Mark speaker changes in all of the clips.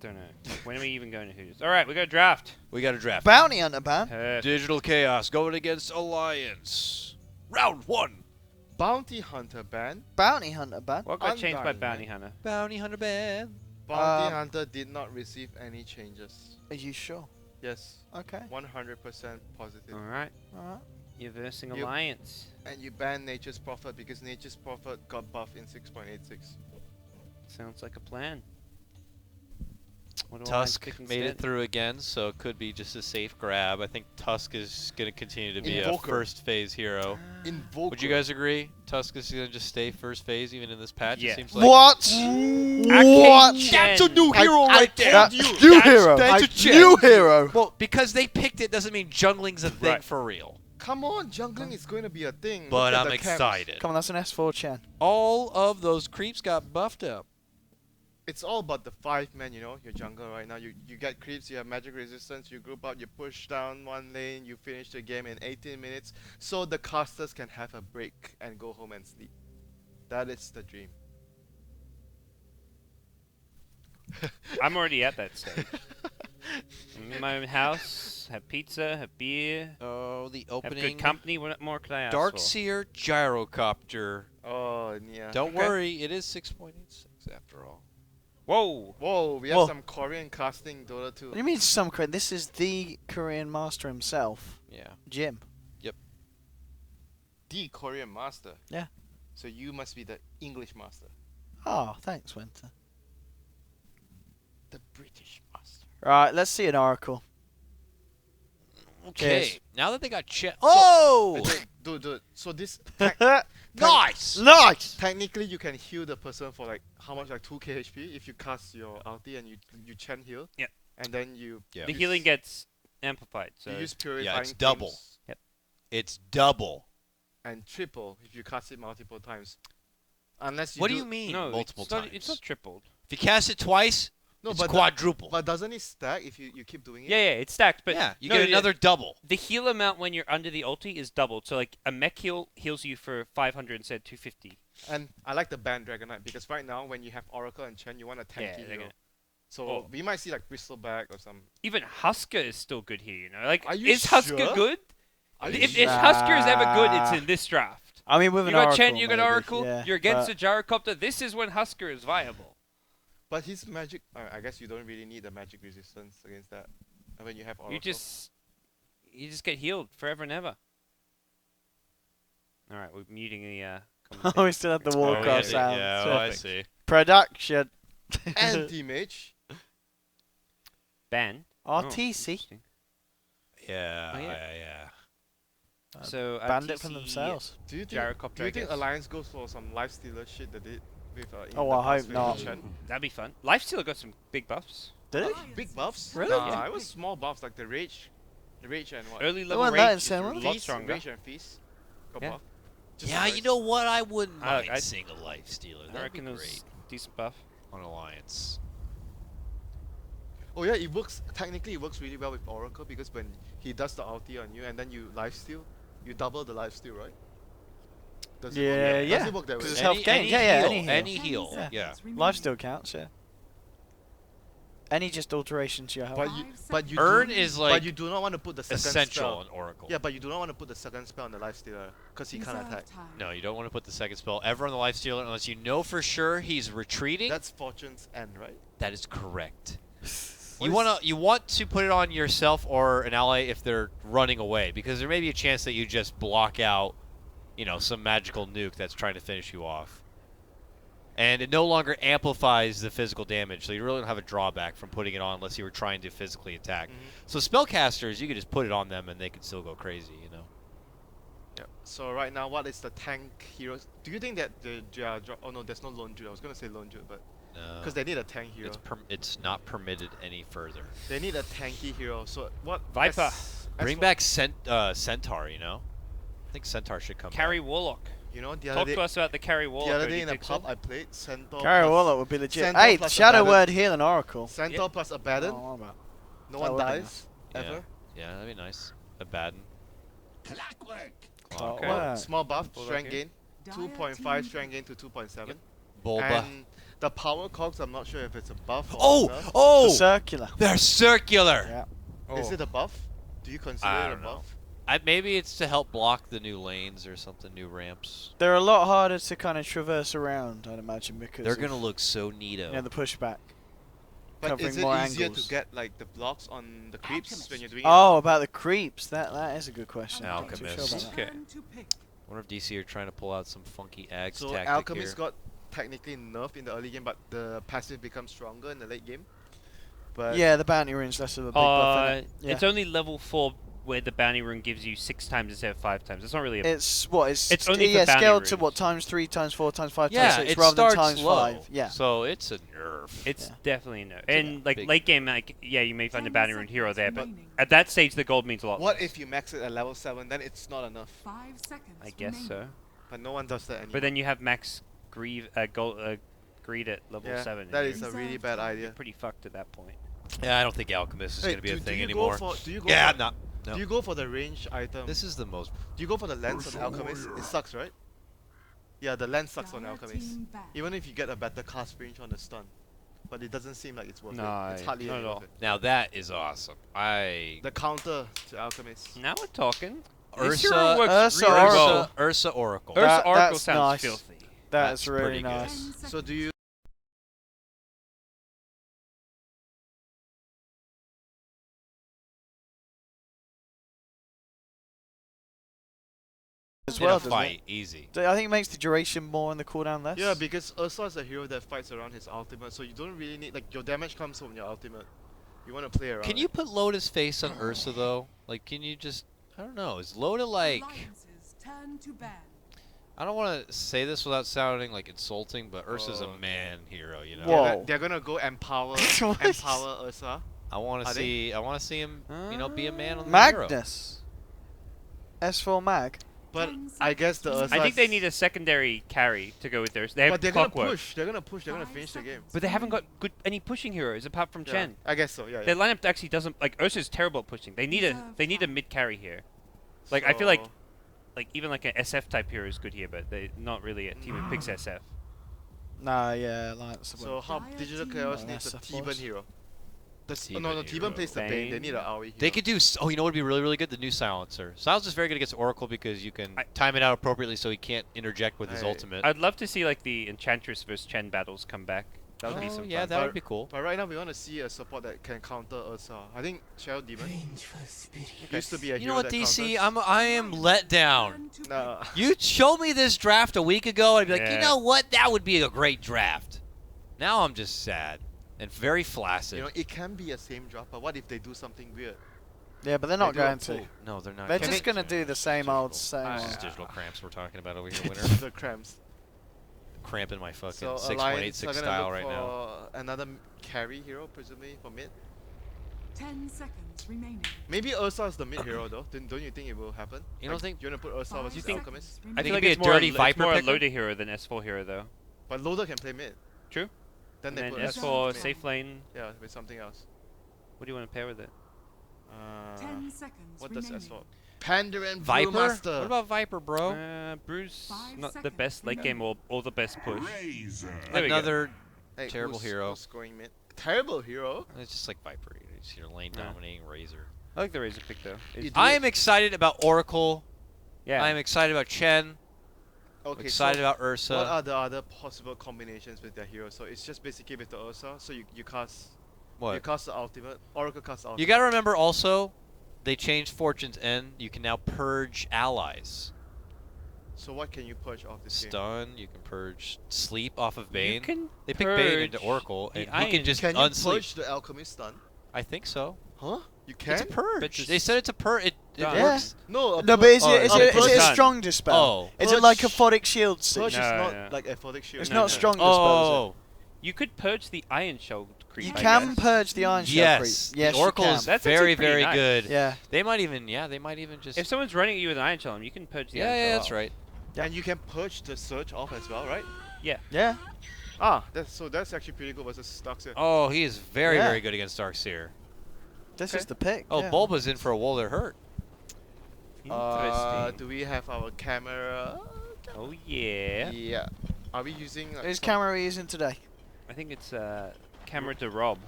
Speaker 1: Don't know. When are we even going to Hooters? All right, we got a draft.
Speaker 2: We got a draft.
Speaker 3: Bounty Hunter ban.
Speaker 2: Digital Chaos going against Alliance. Round 1.
Speaker 4: Bounty Hunter ban.
Speaker 3: Bounty Hunter ban.
Speaker 1: What got changed by
Speaker 4: Undying
Speaker 1: Bounty
Speaker 4: Man.
Speaker 1: Hunter?
Speaker 2: Bounty Hunter ban.
Speaker 4: Bounty Hunter did not receive any changes.
Speaker 3: Are you sure?
Speaker 4: Yes,
Speaker 3: Okay.
Speaker 4: 100% positive.
Speaker 1: All right.
Speaker 3: Alright.
Speaker 1: You're versing
Speaker 4: You-
Speaker 1: Alliance.
Speaker 4: And you ban Nature's Prophet because Nature's Prophet got buffed in 6.86.
Speaker 1: Sounds like a plan. What do
Speaker 2: Tusk
Speaker 1: Alliance pick
Speaker 2: made it
Speaker 1: instead?
Speaker 2: through again, so it could be just a safe grab. I think Tusk is going to continue to be a
Speaker 4: Invoker.
Speaker 2: first phase hero.
Speaker 4: Invoker.
Speaker 2: Would you guys agree? Tusk is going to just stay first phase even in this patch?
Speaker 1: Yeah.
Speaker 2: It seems like
Speaker 3: What?
Speaker 1: What?
Speaker 2: That's a new hero right there.
Speaker 3: That- new hero.
Speaker 2: That's a
Speaker 3: I-
Speaker 2: check.
Speaker 3: new hero.
Speaker 2: Well, because they picked it doesn't mean jungling's a thing
Speaker 1: Right.
Speaker 2: for real.
Speaker 4: Come on, jungling is going to be a thing.
Speaker 2: But
Speaker 4: Look at
Speaker 2: I'm
Speaker 4: the camps.
Speaker 2: excited.
Speaker 3: Come on, that's an S4 Chen.
Speaker 2: All of those creeps got buffed up.
Speaker 4: It's all about the 5-man, you know, your jungle right now. You get creeps, you have magic resistance, you group up, you push down one lane, you finish the game in 18 minutes, so the casters can have a break and go home and sleep. That is the dream.
Speaker 1: I'm already at that stage. I'm in my own house, have pizza, have beer,
Speaker 2: Oh, the
Speaker 1: have
Speaker 2: opening.
Speaker 1: good company. What more could I ask for?
Speaker 2: Darkseer Gyrocopter.
Speaker 4: Oh, yeah.
Speaker 2: Don't
Speaker 1: Okay.
Speaker 2: worry, it is 6.86 after all.
Speaker 1: Whoa!
Speaker 4: Whoa, we have
Speaker 3: Whoa.
Speaker 4: some Korean casting Dota
Speaker 3: What do
Speaker 4: 2.
Speaker 3: you mean some Korean? This is the Korean master himself,
Speaker 2: Yeah.
Speaker 3: Jim.
Speaker 4: The Korean master.
Speaker 3: Yeah.
Speaker 4: So you must be the English master.
Speaker 3: Oh, thanks, Winter.
Speaker 4: The British master.
Speaker 3: Right, let's see an oracle.
Speaker 2: Okay.
Speaker 3: Cheers.
Speaker 2: Now that they got Oh!
Speaker 4: Dude. So this
Speaker 2: Nice!
Speaker 3: Nice!
Speaker 4: technically you can heal the person for like how much, like 2k HP if you cast your ulti and you Chen heal.
Speaker 1: Yep.
Speaker 4: And then you
Speaker 2: Yeah.
Speaker 1: The
Speaker 4: use-
Speaker 1: healing gets amplified. So
Speaker 4: you use purifying
Speaker 2: it's double.
Speaker 4: Flames
Speaker 2: It's double.
Speaker 4: and triple if you cast it multiple times. Unless you
Speaker 2: What do you mean
Speaker 1: no,
Speaker 2: multiple
Speaker 1: it's not,
Speaker 2: times?
Speaker 1: it's not tripled.
Speaker 2: If you cast it twice,
Speaker 4: No,
Speaker 2: it's
Speaker 4: but
Speaker 2: quadruple.
Speaker 4: but doesn't it stack if you keep doing it?
Speaker 1: Yeah, it's stacked, but
Speaker 2: yeah, you
Speaker 1: no,
Speaker 2: get another double.
Speaker 1: The heal amount when you're under the ulti is doubled. So like a mech heal heals you for 500 instead of 250.
Speaker 4: And I like the ban Dragonite because right now when you have Oracle and Chen, you want a tanky
Speaker 1: Yeah, they're
Speaker 4: hero.
Speaker 1: gonna-
Speaker 4: So
Speaker 1: Oh.
Speaker 4: we might see like Bristleback or some.
Speaker 1: Even Husker is still good here, you know. Like,
Speaker 4: Are you
Speaker 1: is Husker
Speaker 4: sure?
Speaker 1: good?
Speaker 4: Are
Speaker 1: If
Speaker 4: you
Speaker 1: Husker is ever good, it's
Speaker 3: Nah.
Speaker 1: in this draft.
Speaker 3: I mean, with
Speaker 1: You
Speaker 3: an
Speaker 1: got
Speaker 3: oracle,
Speaker 1: Chen, you got
Speaker 3: maybe,
Speaker 1: Oracle.
Speaker 3: yeah,
Speaker 1: You're against
Speaker 3: but-
Speaker 1: the Gyrocopter. This is when Husker is viable.
Speaker 4: But his magic. I guess you don't really need the magic resistance against that. And when you have Oracle.
Speaker 1: You just get healed forever and ever. All right, we're muting the.
Speaker 3: Oh, we still have the
Speaker 1: Oh,
Speaker 3: Warcraft
Speaker 1: yeah,
Speaker 3: sound.
Speaker 2: yeah,
Speaker 3: So-
Speaker 2: oh, I see.
Speaker 3: Production.
Speaker 4: Anti-mage.
Speaker 1: ban.
Speaker 3: RTC.
Speaker 1: interesting.
Speaker 2: Yeah,
Speaker 1: Oh, yeah.
Speaker 2: yeah.
Speaker 1: So
Speaker 3: Banned it from
Speaker 1: RTC
Speaker 3: themselves.
Speaker 4: Do you think?
Speaker 1: Gyrocopter,
Speaker 4: Do you
Speaker 1: I
Speaker 4: think
Speaker 1: guess.
Speaker 4: Alliance goes for some life stealer shit that they did with? In
Speaker 3: Oh,
Speaker 4: the
Speaker 3: I
Speaker 4: past
Speaker 3: hope
Speaker 4: with
Speaker 3: not.
Speaker 4: Chen?
Speaker 1: That'd be fun. Lifestealer got some big buffs.
Speaker 3: Did it?
Speaker 4: Big buffs?
Speaker 3: Really?
Speaker 4: Nah,
Speaker 1: Yeah.
Speaker 4: it was small buffs like the rage and what?
Speaker 1: Early
Speaker 3: They
Speaker 1: level
Speaker 3: weren't that
Speaker 1: rage
Speaker 3: insane,
Speaker 1: is
Speaker 3: were
Speaker 1: a
Speaker 3: they?
Speaker 1: lot
Speaker 4: Feast,
Speaker 1: stronger.
Speaker 4: rage and feast. Got
Speaker 1: Yeah.
Speaker 4: buff. Just
Speaker 2: Yeah,
Speaker 4: nice.
Speaker 2: you know what? I wouldn't mind
Speaker 1: I-
Speaker 2: seeing a life stealer.
Speaker 1: I
Speaker 2: That'd be
Speaker 1: reckon it was
Speaker 2: great
Speaker 1: decent buff.
Speaker 2: on Alliance.
Speaker 4: Oh yeah, it works. Technically, it works really well with Oracle because when he does the ulti on you and then you lifesteal, you double the lifesteal, right? Does it work
Speaker 3: Yeah,
Speaker 4: that-
Speaker 3: yeah.
Speaker 4: Does it work that
Speaker 3: 'Cause
Speaker 4: way?
Speaker 3: it's health gain. Yeah, yeah, any heal.
Speaker 2: Any heal.
Speaker 3: Yeah.
Speaker 2: Yeah.
Speaker 3: Life still counts, yeah. Any just alterations to your health.
Speaker 4: But you
Speaker 2: Earn
Speaker 4: do,
Speaker 2: is
Speaker 4: but
Speaker 2: like
Speaker 4: you do not want to put the second
Speaker 2: essential
Speaker 4: spell.
Speaker 2: on Oracle.
Speaker 4: Yeah, but you do not want to put the second spell on the lifestealer because he can't attack.
Speaker 2: No, you don't want to put the second spell ever on the life stealer unless you know for sure he's retreating.
Speaker 4: That's Fortune's End, right?
Speaker 2: That is correct.
Speaker 4: What
Speaker 2: You want to put it on yourself or an ally if they're running away because there may be a chance that you just block out, some magical nuke that's trying to finish you off. And it no longer amplifies the physical damage, so you really don't have a drawback from putting it on unless you were trying to physically attack. So spellcasters, you could just put it on them and they could still go crazy,
Speaker 4: Yeah. So right now, what is the tank heroes? Do you think that oh no, there's no lone Jude. I was gonna say lone Jude, but
Speaker 2: No.
Speaker 4: because they need a tank hero.
Speaker 2: It's not permitted any further.
Speaker 4: They need a tanky hero. So what?
Speaker 1: Viper.
Speaker 2: Bring
Speaker 4: for-
Speaker 2: back Centaur, I think Centaur should come
Speaker 1: Carry
Speaker 2: back.
Speaker 1: Warlock.
Speaker 4: You know, the
Speaker 1: Talk
Speaker 4: other
Speaker 1: to
Speaker 4: day,
Speaker 1: us about the Carry Warlock.
Speaker 4: the other
Speaker 1: OG
Speaker 4: day in a
Speaker 1: pixel.
Speaker 4: pub I played Centaur.
Speaker 3: Carry
Speaker 4: plus-
Speaker 3: Warlock would be legit.
Speaker 4: Centaur
Speaker 3: Hey,
Speaker 4: plus
Speaker 3: Shadow
Speaker 4: Abaddon.
Speaker 3: Word heal and Oracle.
Speaker 4: Centaur
Speaker 1: Yep.
Speaker 4: plus Abaddon.
Speaker 3: Oh, what about?
Speaker 4: No
Speaker 3: That
Speaker 4: one
Speaker 3: would've been
Speaker 4: dies
Speaker 2: Yeah.
Speaker 4: ever.
Speaker 2: Yeah, that'd be nice. Abaddon.
Speaker 3: Clockwork.
Speaker 4: Small buff,
Speaker 1: Bulldog
Speaker 4: strength
Speaker 1: here.
Speaker 4: gain, 2.5 strength gain to 2.7.
Speaker 2: Bulba.
Speaker 4: And The power cogs, I'm not sure if it's a buff or
Speaker 2: Oh!
Speaker 4: a nerf.
Speaker 3: The
Speaker 2: Oh!
Speaker 3: circular.
Speaker 2: They're circular!
Speaker 3: Yeah.
Speaker 4: Is it a buff? Do you consider
Speaker 2: I
Speaker 4: it a
Speaker 2: don't know.
Speaker 4: buff?
Speaker 2: Maybe it's to help block the new lanes or something, new ramps.
Speaker 3: They're a lot harder to kind of traverse around, I'd imagine, because
Speaker 2: They're
Speaker 3: of,
Speaker 2: gonna look so neato.
Speaker 3: you know, the pushback.
Speaker 4: But
Speaker 3: Covering
Speaker 4: is it
Speaker 3: more
Speaker 4: easier
Speaker 3: angles.
Speaker 4: to get like the blocks on the creeps when you're doing
Speaker 3: Oh,
Speaker 4: it?
Speaker 3: about the creeps. That is a good question. I'm not too sure
Speaker 2: Alchemist.
Speaker 3: about that.
Speaker 1: Okay.
Speaker 2: I wonder if DC are trying to pull out some funky Ags
Speaker 4: So
Speaker 2: tactic
Speaker 4: Alchemist
Speaker 2: here.
Speaker 4: got technically nerfed in the early game, but the passive becomes stronger in the late game. But
Speaker 3: Yeah, the bounty rune's less of a big buff. Innit? Yeah.
Speaker 1: It's only level 4 where the bounty rune gives you 6 times instead of 5 times. It's not really a...
Speaker 3: It's what? It's
Speaker 1: only for
Speaker 3: yeah,
Speaker 1: bounty
Speaker 3: scaled to
Speaker 1: runes.
Speaker 3: what, times 3, times 4, times 5,
Speaker 2: Yeah,
Speaker 3: times 6,
Speaker 2: it
Speaker 3: rather than
Speaker 2: starts
Speaker 3: times
Speaker 2: low.
Speaker 3: 5. Yeah.
Speaker 2: So it's a nerf.
Speaker 1: It's
Speaker 3: Yeah.
Speaker 1: definitely no. And like
Speaker 2: big-
Speaker 1: late game, like yeah, you may find a
Speaker 5: 10
Speaker 1: bounty rune hero there,
Speaker 5: seconds
Speaker 1: but
Speaker 5: remaining.
Speaker 1: at that stage, the gold means a lot.
Speaker 4: what
Speaker 1: less.
Speaker 4: if you max it at level 7? Then it's not enough.
Speaker 5: 5 seconds.
Speaker 1: I guess
Speaker 5: remaining.
Speaker 1: so.
Speaker 4: But no one does that anymore.
Speaker 1: But then you have max greed at level
Speaker 4: yeah,
Speaker 1: 7.
Speaker 4: that
Speaker 1: and
Speaker 4: is
Speaker 1: you're
Speaker 4: a really bad idea.
Speaker 1: pretty fucked at that point.
Speaker 2: Yeah, I don't think Alchemist is
Speaker 4: Hey,
Speaker 2: going to be a
Speaker 4: do
Speaker 2: thing
Speaker 4: you
Speaker 2: anymore.
Speaker 4: do you go
Speaker 2: Yeah,
Speaker 4: for,
Speaker 2: no. No.
Speaker 4: Do you go for the range item?
Speaker 2: This is the most...
Speaker 4: Do you go for the lens on Alchemist? It sucks, right? Yeah, the lens sucks on
Speaker 5: Dire
Speaker 4: Alchemist.
Speaker 5: team back.
Speaker 4: Even if you get a better cast range on the stun. But it doesn't seem like it's worth
Speaker 1: No,
Speaker 4: it. It's hardly
Speaker 1: not
Speaker 4: any
Speaker 1: at all.
Speaker 4: worth it.
Speaker 2: Now that is awesome.
Speaker 4: The counter to Alchemist.
Speaker 1: Now we're talking. This
Speaker 2: Ursa,
Speaker 1: hero works
Speaker 3: Ursa
Speaker 1: really
Speaker 3: Oracle.
Speaker 1: well.
Speaker 2: Ursa Oracle.
Speaker 3: Ur-
Speaker 1: Ursa Oracle
Speaker 3: that's
Speaker 1: sounds
Speaker 3: nice.
Speaker 1: filthy.
Speaker 3: That's
Speaker 2: That's
Speaker 3: really
Speaker 2: pretty good.
Speaker 3: nice.
Speaker 5: 10
Speaker 4: So
Speaker 5: seconds.
Speaker 4: do you
Speaker 3: As
Speaker 2: In
Speaker 3: well,
Speaker 2: a
Speaker 3: doesn't
Speaker 2: fight, easy.
Speaker 3: it? I think it makes the duration more and the cooldown less.
Speaker 4: Yeah, because Ursa is a hero that fights around his ultimate, so you don't really need like your damage comes from your ultimate. You want to play around.
Speaker 2: Can you put Loda's face on Ursa though? Like, can you just? I don't know. Is Loda like?
Speaker 5: Alliances turn to ban.
Speaker 2: I don't want to say this without sounding like insulting, but Ursa's
Speaker 4: Oh.
Speaker 2: a man hero. You know.
Speaker 3: Whoa.
Speaker 4: They're gonna go empower
Speaker 3: What?
Speaker 4: empower Ursa.
Speaker 2: I want to
Speaker 4: Are they?
Speaker 2: see. I want to see him. You know, be a man on the hero.
Speaker 3: Magnus. S4 Mag.
Speaker 4: But
Speaker 5: 10
Speaker 4: I guess the
Speaker 5: seconds.
Speaker 4: Ursa.
Speaker 1: I think they need a secondary carry to go with theirs. They have
Speaker 4: But they're gonna
Speaker 1: clockwork,
Speaker 4: push. They're gonna push. They're gonna
Speaker 5: 5
Speaker 4: finish the game.
Speaker 5: seconds
Speaker 1: but they haven't got
Speaker 5: remaining.
Speaker 1: good any pushing heroes apart from
Speaker 4: Yeah,
Speaker 1: Chen.
Speaker 4: I guess so. Yeah.
Speaker 1: Their lineup actually doesn't like Ursa's terrible at pushing. They need a mid carry here. Like I feel like even like an SF type hero is good here, but they're not really a team that picks SF.
Speaker 3: Nah, yeah, like
Speaker 4: So how
Speaker 5: Dire
Speaker 4: Digital
Speaker 5: team
Speaker 4: Chaos
Speaker 3: Oh,
Speaker 4: needs a
Speaker 3: SF
Speaker 4: T-Ban
Speaker 3: boys.
Speaker 4: hero. No,
Speaker 2: T-Ban
Speaker 4: T-Ban
Speaker 2: hero.
Speaker 4: plays the Bane. They
Speaker 1: Bane.
Speaker 4: need an AoE hero.
Speaker 2: They could do. Oh, you know what would be really, really good? The new Silencer. Silencer's very good against Oracle because you can time it out appropriately so he can't interject with his
Speaker 4: Right.
Speaker 2: ultimate.
Speaker 1: I'd love to see like the Enchantress versus Chen battles come back. That would be
Speaker 2: Oh,
Speaker 1: some
Speaker 2: yeah,
Speaker 1: fun.
Speaker 2: that would be cool.
Speaker 4: But right now we want to see a support that can counter Ursa. I think Shadow Demon used to be a
Speaker 2: You
Speaker 4: hero
Speaker 2: know what,
Speaker 4: that
Speaker 2: DC?
Speaker 4: counters.
Speaker 2: I am let down.
Speaker 5: Turn to
Speaker 4: No.
Speaker 5: ban.
Speaker 2: You showed me this draft a week ago, I'd be like, you
Speaker 1: Yeah.
Speaker 2: know what? That would be a great draft. Now I'm just sad and very flaccid.
Speaker 4: You know, it can be a same drop, but what if they do something weird?
Speaker 3: Yeah, but they're not
Speaker 4: They do a
Speaker 3: going to.
Speaker 4: pull.
Speaker 2: no, they're not.
Speaker 3: They're
Speaker 2: gonna
Speaker 3: just
Speaker 2: do
Speaker 3: gonna
Speaker 2: it.
Speaker 3: do the same old,
Speaker 2: Digital.
Speaker 3: same
Speaker 2: This is
Speaker 3: old.
Speaker 2: digital cramps we're talking about over here, winner.
Speaker 4: The cramps.
Speaker 2: Cramping my fucking
Speaker 4: So
Speaker 2: 6.86
Speaker 4: Alliance are gonna
Speaker 2: style
Speaker 4: look
Speaker 2: right
Speaker 4: for
Speaker 2: now.
Speaker 4: another carry hero, presumably for mid.
Speaker 5: 10 seconds remaining.
Speaker 4: Maybe Ursa is the mid hero though. Don't you think it will happen?
Speaker 2: You don't think-
Speaker 4: you wanna put Ursa
Speaker 5: 5
Speaker 4: versus
Speaker 1: think-
Speaker 4: Alchemist?
Speaker 1: I
Speaker 2: think
Speaker 1: feel
Speaker 2: it'd
Speaker 1: like
Speaker 2: be
Speaker 1: it's
Speaker 2: a
Speaker 1: more
Speaker 2: dirty
Speaker 1: it's
Speaker 2: Viper
Speaker 1: more a
Speaker 2: picker?
Speaker 1: Loader hero than S4 hero though.
Speaker 4: But Loader can play mid.
Speaker 1: True.
Speaker 4: Then
Speaker 1: And
Speaker 4: they
Speaker 1: then
Speaker 4: put
Speaker 1: S4
Speaker 4: mid.
Speaker 1: safe lane.
Speaker 4: Yeah, with something else.
Speaker 1: What do you want to pair with it?
Speaker 5: 10 seconds
Speaker 4: What does
Speaker 5: remaining.
Speaker 4: S4? Pandarin
Speaker 2: Viper?
Speaker 4: Brewmaster.
Speaker 2: What about Viper, bro?
Speaker 1: Bruce,
Speaker 5: 5
Speaker 1: not the
Speaker 5: seconds
Speaker 1: best late game or the best push. There we go.
Speaker 2: Another.
Speaker 4: Hey,
Speaker 2: terrible hero.
Speaker 4: who's scoring mid? Terrible hero.
Speaker 2: It's just like Viper. It's your lane
Speaker 1: Yeah.
Speaker 2: dominating Razor.
Speaker 1: I like the Razor pick though. It's-
Speaker 2: I am excited about Oracle.
Speaker 1: yeah.
Speaker 2: I am excited about Chen.
Speaker 4: Okay,
Speaker 2: Excited
Speaker 4: so
Speaker 2: about Ursa.
Speaker 4: what are the other possible combinations with their hero? So it's just basically with the Ursa. So you cast you
Speaker 2: What?
Speaker 4: cast the ultimate. Oracle casts the ultimate.
Speaker 2: You gotta remember also, they changed Fortune's End. You can now purge allies.
Speaker 4: So what can you purge off this game?
Speaker 2: Stun. You can purge sleep off of Bane.
Speaker 1: You can
Speaker 2: They picked Bane into
Speaker 1: purge
Speaker 2: Oracle,
Speaker 1: the
Speaker 2: and he can
Speaker 1: Iron-
Speaker 2: just
Speaker 4: Can you
Speaker 2: unsleep.
Speaker 4: purge the Alchemist stun?
Speaker 2: I think so.
Speaker 4: Huh? You
Speaker 2: It's a
Speaker 4: can?
Speaker 2: purge.
Speaker 1: But just
Speaker 2: They said it's a purge. It
Speaker 1: done.
Speaker 3: Yeah.
Speaker 2: works.
Speaker 4: No,
Speaker 3: No, but is
Speaker 2: Oh,
Speaker 3: it, is,
Speaker 2: oh,
Speaker 3: it, is it a
Speaker 1: done.
Speaker 3: strong dispel?
Speaker 2: Oh.
Speaker 3: Is it like a
Speaker 4: Purge-
Speaker 3: Photic Shield suit?
Speaker 4: Purge is
Speaker 1: No,
Speaker 4: not
Speaker 1: no.
Speaker 4: like athletic shield.
Speaker 3: It's
Speaker 1: No,
Speaker 3: not
Speaker 1: no.
Speaker 3: strong dispel, is
Speaker 2: Oh.
Speaker 1: You could purge the Iron Shell creep.
Speaker 3: it? You
Speaker 1: I
Speaker 3: can
Speaker 1: guess.
Speaker 3: purge the Iron Shell
Speaker 2: Yes.
Speaker 3: creep. Yes,
Speaker 2: the Oracle
Speaker 3: you
Speaker 2: is
Speaker 3: can.
Speaker 1: That's
Speaker 2: very,
Speaker 1: actually pretty
Speaker 2: very
Speaker 1: nice.
Speaker 2: good.
Speaker 3: Yeah.
Speaker 2: They might even. Yeah. They might even just.
Speaker 1: If someone's running at you with an Iron Shell, you can purge the
Speaker 2: yeah.
Speaker 1: Iron
Speaker 2: Yeah.
Speaker 1: Shell
Speaker 2: That's
Speaker 1: off.
Speaker 2: right.
Speaker 4: And you can purge the Surge off as well, right?
Speaker 3: Yeah.
Speaker 4: Ah, that's actually pretty good versus Starkseer.
Speaker 2: Oh, he is very,
Speaker 3: Yeah.
Speaker 2: very good against Darkseer.
Speaker 3: This
Speaker 4: Okay.
Speaker 3: is the pick.
Speaker 2: Oh,
Speaker 3: yeah.
Speaker 2: Bulba's in for a wall that hurt.
Speaker 1: Interesting.
Speaker 4: Do we have our camera?
Speaker 1: Oh yeah.
Speaker 4: Yeah. Are we using like
Speaker 3: Whose
Speaker 4: some-
Speaker 3: camera are you using today?
Speaker 1: I think it's camera to Rob.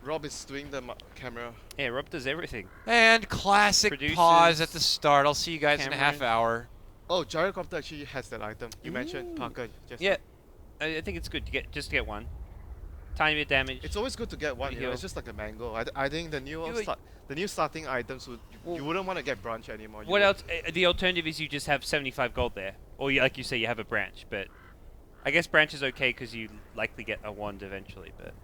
Speaker 4: Rob is doing the camera.
Speaker 1: Yeah, Rob does everything.
Speaker 2: And classic
Speaker 1: Produces
Speaker 2: pause at the start. I'll see you guys in a
Speaker 1: camera.
Speaker 2: half hour.
Speaker 4: Oh, gyrocopter actually has that item. You mentioned Parker. Just
Speaker 1: Yeah, I think it's good to get just to get one. Tiny bit of damage.
Speaker 4: It's always good to get one.
Speaker 1: Big
Speaker 4: You know,
Speaker 1: heal.
Speaker 4: it's just like a mango. I think the new
Speaker 1: Yeah, but-
Speaker 4: the new starting items would you wouldn't want to get branch anymore. You
Speaker 1: What
Speaker 4: would-
Speaker 1: else? The alternative is you just have 75 gold there, or you, like you say, you have a branch. But I guess branch is okay because you likely get a wand eventually. But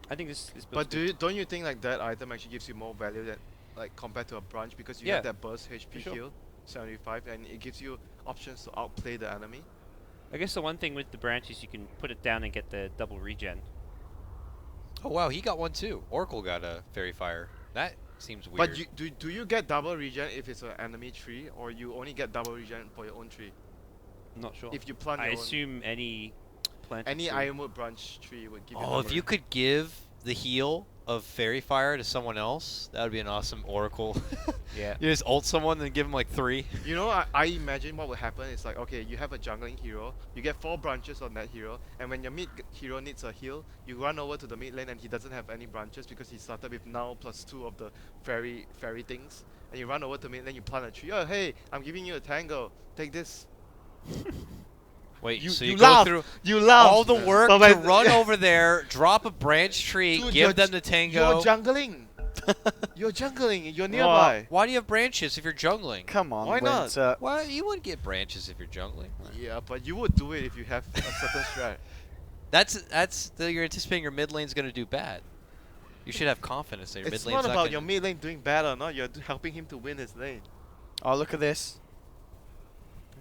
Speaker 1: I think this.
Speaker 4: But don't you think like that item actually gives you more value than like compared to a branch because you
Speaker 1: Yeah,
Speaker 4: have that burst HP
Speaker 1: sure.
Speaker 4: heal, 75, and it gives you options to outplay the enemy.
Speaker 1: I guess the one thing with the branch is you can put it down and get the double regen.
Speaker 2: Oh wow, he got one too. Oracle got a fairy fire. That seems weird.
Speaker 4: But do you get double regen if it's an enemy tree, or you only get double regen for your own tree?
Speaker 1: I'm not sure.
Speaker 4: If you plant
Speaker 1: I
Speaker 4: your own,
Speaker 1: assume any plant.
Speaker 4: any Ironwood branch tree would give you.
Speaker 2: Oh, if
Speaker 4: double
Speaker 2: you could give the heal of fairy fire to someone else, that would be an awesome Oracle.
Speaker 1: Yeah.
Speaker 2: You just ult someone and give them like 3.
Speaker 4: You know, I imagine what would happen is like, okay, you have a jungling hero, you get 4 branches on that hero, and when your mid hero needs a heal, you run over to the mid lane and he doesn't have any branches because he started with now +2 of the fairy things, and you run over to mid lane, you plant a tree. Oh hey, I'm giving you a tango. Take this.
Speaker 2: Wait,
Speaker 4: You,
Speaker 2: so
Speaker 4: you
Speaker 2: you go
Speaker 4: laugh.
Speaker 2: through
Speaker 4: You laugh.
Speaker 2: all the work
Speaker 4: But
Speaker 2: to
Speaker 4: when-
Speaker 2: run over there, drop a branch tree,
Speaker 4: Dude,
Speaker 2: give
Speaker 4: you're
Speaker 2: them the
Speaker 4: You're
Speaker 2: tango.
Speaker 4: jungling. You're jungling. You're nearby.
Speaker 2: Why do you have branches if you're jungling?
Speaker 3: Come on,
Speaker 4: Why not?
Speaker 3: Winter.
Speaker 2: Why you wouldn't get branches if you're jungling?
Speaker 4: Yeah, but you would do it if you have a certain strat.
Speaker 2: You're anticipating your mid lane's gonna do bad. You should have confidence that your
Speaker 4: It's
Speaker 2: mid lane's
Speaker 4: not about
Speaker 2: gonna
Speaker 4: your mid lane doing bad or not. You're helping him to win his lane.
Speaker 3: Oh, look at this.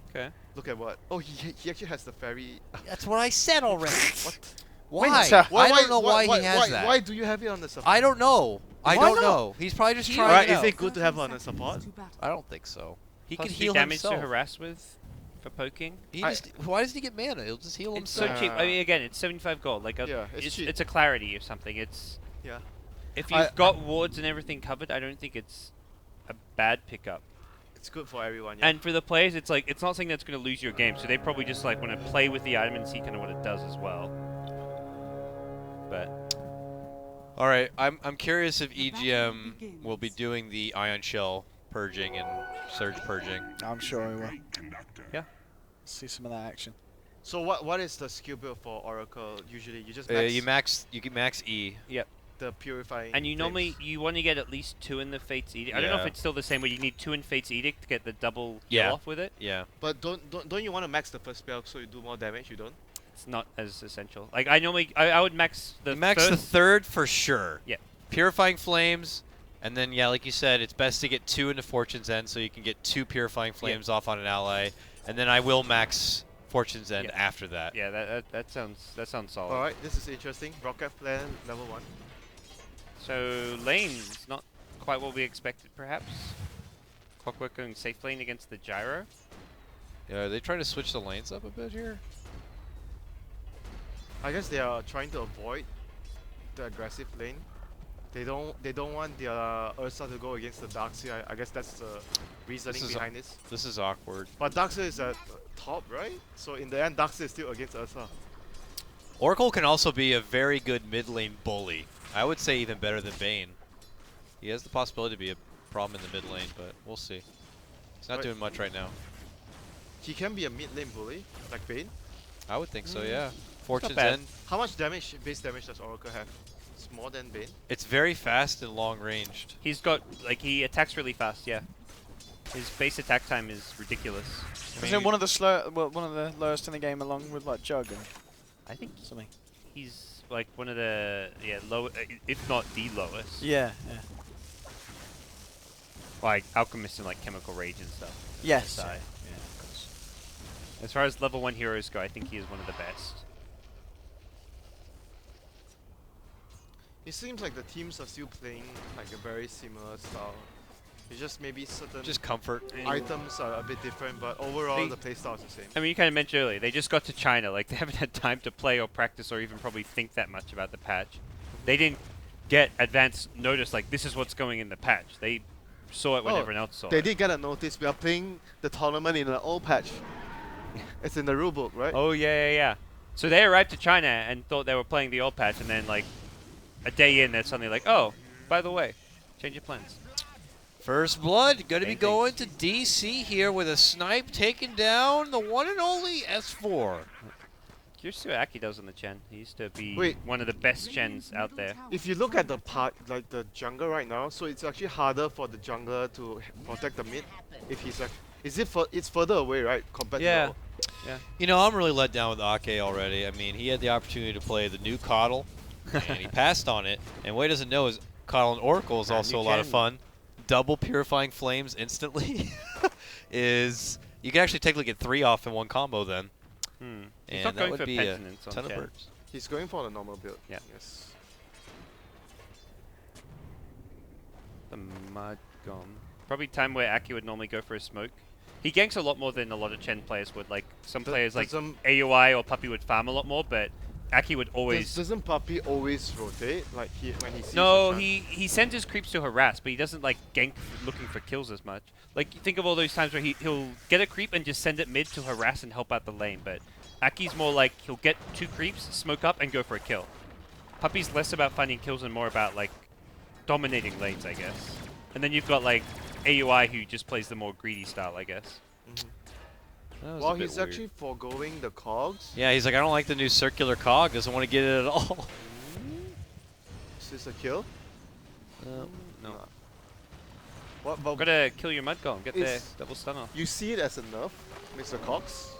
Speaker 1: Okay.
Speaker 4: Look at what? Oh, he actually has the fairy.
Speaker 2: That's what I said already.
Speaker 4: What?
Speaker 2: Why?
Speaker 3: Winter.
Speaker 2: I don't know why he has that.
Speaker 4: Why do you have it on the support?
Speaker 2: I don't know. I
Speaker 3: Why
Speaker 2: don't
Speaker 3: not?
Speaker 2: know. He's probably just trying
Speaker 4: Alright,
Speaker 2: it
Speaker 4: is
Speaker 2: out.
Speaker 4: it good to have on the support?
Speaker 2: I don't think so. He
Speaker 1: Plus
Speaker 2: can
Speaker 1: two
Speaker 2: heal
Speaker 1: damage
Speaker 2: himself.
Speaker 1: to harass with for poking.
Speaker 2: Why does he get mana? He'll just heal
Speaker 1: It's so
Speaker 2: himself.
Speaker 1: cheap. I mean, again, it's 75 gold. Like,
Speaker 4: Yeah, it's cheap.
Speaker 1: it's a clarity or something. It's
Speaker 4: Yeah.
Speaker 1: if you've got wards and everything covered, I don't think it's a bad pickup.
Speaker 4: It's good for everyone. Yeah.
Speaker 1: And for the players, it's like it's not something that's going to lose your game. So they probably just like want to play with the item and see kind of what it does as well. But
Speaker 2: All right, I'm curious if EGM will be doing the Ion Shell purging and Surge purging.
Speaker 3: I'm sure he will.
Speaker 1: Yeah.
Speaker 3: See some of that action.
Speaker 4: So what is the skill build for Oracle usually? You just max
Speaker 2: You can max E.
Speaker 4: the purifying.
Speaker 1: and you normally
Speaker 4: flames.
Speaker 1: you want to get at least 2 in the Fate's Edict. I don't know if
Speaker 2: Yeah.
Speaker 1: it's still the same, but you need 2 in Fate's Edict to get the double
Speaker 2: Yeah.
Speaker 1: heal off with it.
Speaker 2: Yeah.
Speaker 4: But don't you want to max the first spell so you do more damage? You don't.
Speaker 1: It's not as essential. Like I normally I would max the
Speaker 2: Max the
Speaker 1: first.
Speaker 2: third for sure.
Speaker 1: Yeah.
Speaker 2: Purifying Flames, and then yeah, like you said, it's best to get 2 into Fortune's End so you can get 2 Purifying Flames off on an ally, and then I will max Fortune's End
Speaker 1: Yeah.
Speaker 2: after that.
Speaker 1: Yeah, that sounds solid.
Speaker 4: All right, this is interesting. Rocket Flare level 1.
Speaker 1: So lane's not quite what we expected, perhaps. Clockwork going safe lane against the gyro.
Speaker 2: Yeah, are they trying to switch the lanes up a bit here?
Speaker 4: I guess they are trying to avoid the aggressive lane. They don't want their Ursa to go against the Darkseer. I guess that's the reasoning
Speaker 2: is
Speaker 4: behind this.
Speaker 2: This is awkward.
Speaker 4: But Darkseer is at top, right? So in the end, Darkseer is still against Ursa.
Speaker 2: Oracle can also be a very good mid lane bully. I would say even better than Bane. He has the possibility to be a problem in the mid lane, but we'll see. He's not
Speaker 4: Right.
Speaker 2: doing much right now.
Speaker 4: He can be a mid lane bully, like Bane.
Speaker 2: I would think so, yeah. Fortune's
Speaker 1: bad.
Speaker 2: End.
Speaker 4: How much damage, base damage does Oracle have? It's more than Bane.
Speaker 2: It's very fast and long ranged.
Speaker 1: He's got like he attacks really fast. Yeah, his base attack time is ridiculous.
Speaker 3: Isn't it one of the lowest in the game, along with like Jug and
Speaker 1: I think
Speaker 3: something?
Speaker 1: he's like one of the low, if not the lowest.
Speaker 3: Yeah, yeah.
Speaker 1: Like Alchemist and like Chemical Rage and stuff.
Speaker 3: Yes. Yeah,
Speaker 1: aside.
Speaker 3: yeah, of course.
Speaker 1: As far as level 1 heroes go, I think he is one of the best.
Speaker 4: It seems like the teams are still playing like a very similar style. It's just maybe certain
Speaker 2: Just comfort.
Speaker 4: items are a bit different, but overall
Speaker 1: They-
Speaker 4: the playstyle is the same.
Speaker 1: I mean, you kind of mentioned earlier, they just got to China. Like, they haven't had time to play or practice or even probably think that much about the patch. They didn't get advance notice, like, this is what's going in the patch. They saw it when
Speaker 4: Oh,
Speaker 1: everyone else saw
Speaker 4: They
Speaker 1: it.
Speaker 4: did get a notice. We are playing the tournament in an old patch. It's in the rulebook, right?
Speaker 1: Oh, yeah. So they arrived to China and thought they were playing the old patch, and then like a day in, they're suddenly like, oh, by the way, change your plans.
Speaker 2: First blood, going to be
Speaker 1: Same
Speaker 2: going to DC here with a snipe taking down the one and only S4.
Speaker 1: Curious to see what Aki does on the Chen. He used to be
Speaker 4: Wait.
Speaker 1: one of the best Chens out there.
Speaker 4: If you look at the part, like the jungle right now, so it's actually harder for the jungler to protect the mid. If he's like, it's further away, right, compared
Speaker 1: Yeah.
Speaker 4: to
Speaker 1: Yeah.
Speaker 2: You know, I'm really let down with Ake already. I mean, he had the opportunity to play the new Coddle, and he passed on it. And what he doesn't know is Coddle and Oracle is also a lot of fun. Double Purifying Flames instantly is... You can actually technically get 3 off in one combo then.
Speaker 1: He's
Speaker 2: And
Speaker 1: not
Speaker 2: that
Speaker 1: going
Speaker 2: would
Speaker 1: for
Speaker 2: be a
Speaker 1: Penitence on
Speaker 2: ton of
Speaker 1: Chen.
Speaker 2: perks.
Speaker 4: he's going for the normal build.
Speaker 1: Yeah.
Speaker 4: Yes.
Speaker 1: The Mud Gone. Probably time where Aki would normally go for a smoke. He ganks a lot more than a lot of Chen players would. Like some players like AUI or Puppy would farm a lot more, but Aki would always.
Speaker 4: Doesn't Puppy always rotate? Like when he sees
Speaker 1: No,
Speaker 4: a chance?
Speaker 1: he sends his creeps to harass, but he doesn't like gank looking for kills as much. Like think of all those times where he'll get a creep and just send it mid to harass and help out the lane. But Aki's more like he'll get 2 creeps, smoke up, and go for a kill. Puppy's less about finding kills and more about like dominating lanes, I guess. And then you've got like AUI who just plays the more greedy style, I guess.
Speaker 2: That was a
Speaker 4: Well,
Speaker 2: bit
Speaker 4: he's
Speaker 2: weird.
Speaker 4: actually foregoing the cogs.
Speaker 2: Yeah, he's like, I don't like the new circular cog. Doesn't want to get it at all.
Speaker 4: Is this a kill?
Speaker 1: No.
Speaker 4: What? But
Speaker 1: Gotta kill your Mud Golem, get the
Speaker 4: Is-
Speaker 1: double stun off.
Speaker 4: you see it as a nerf, Mr. Cogs,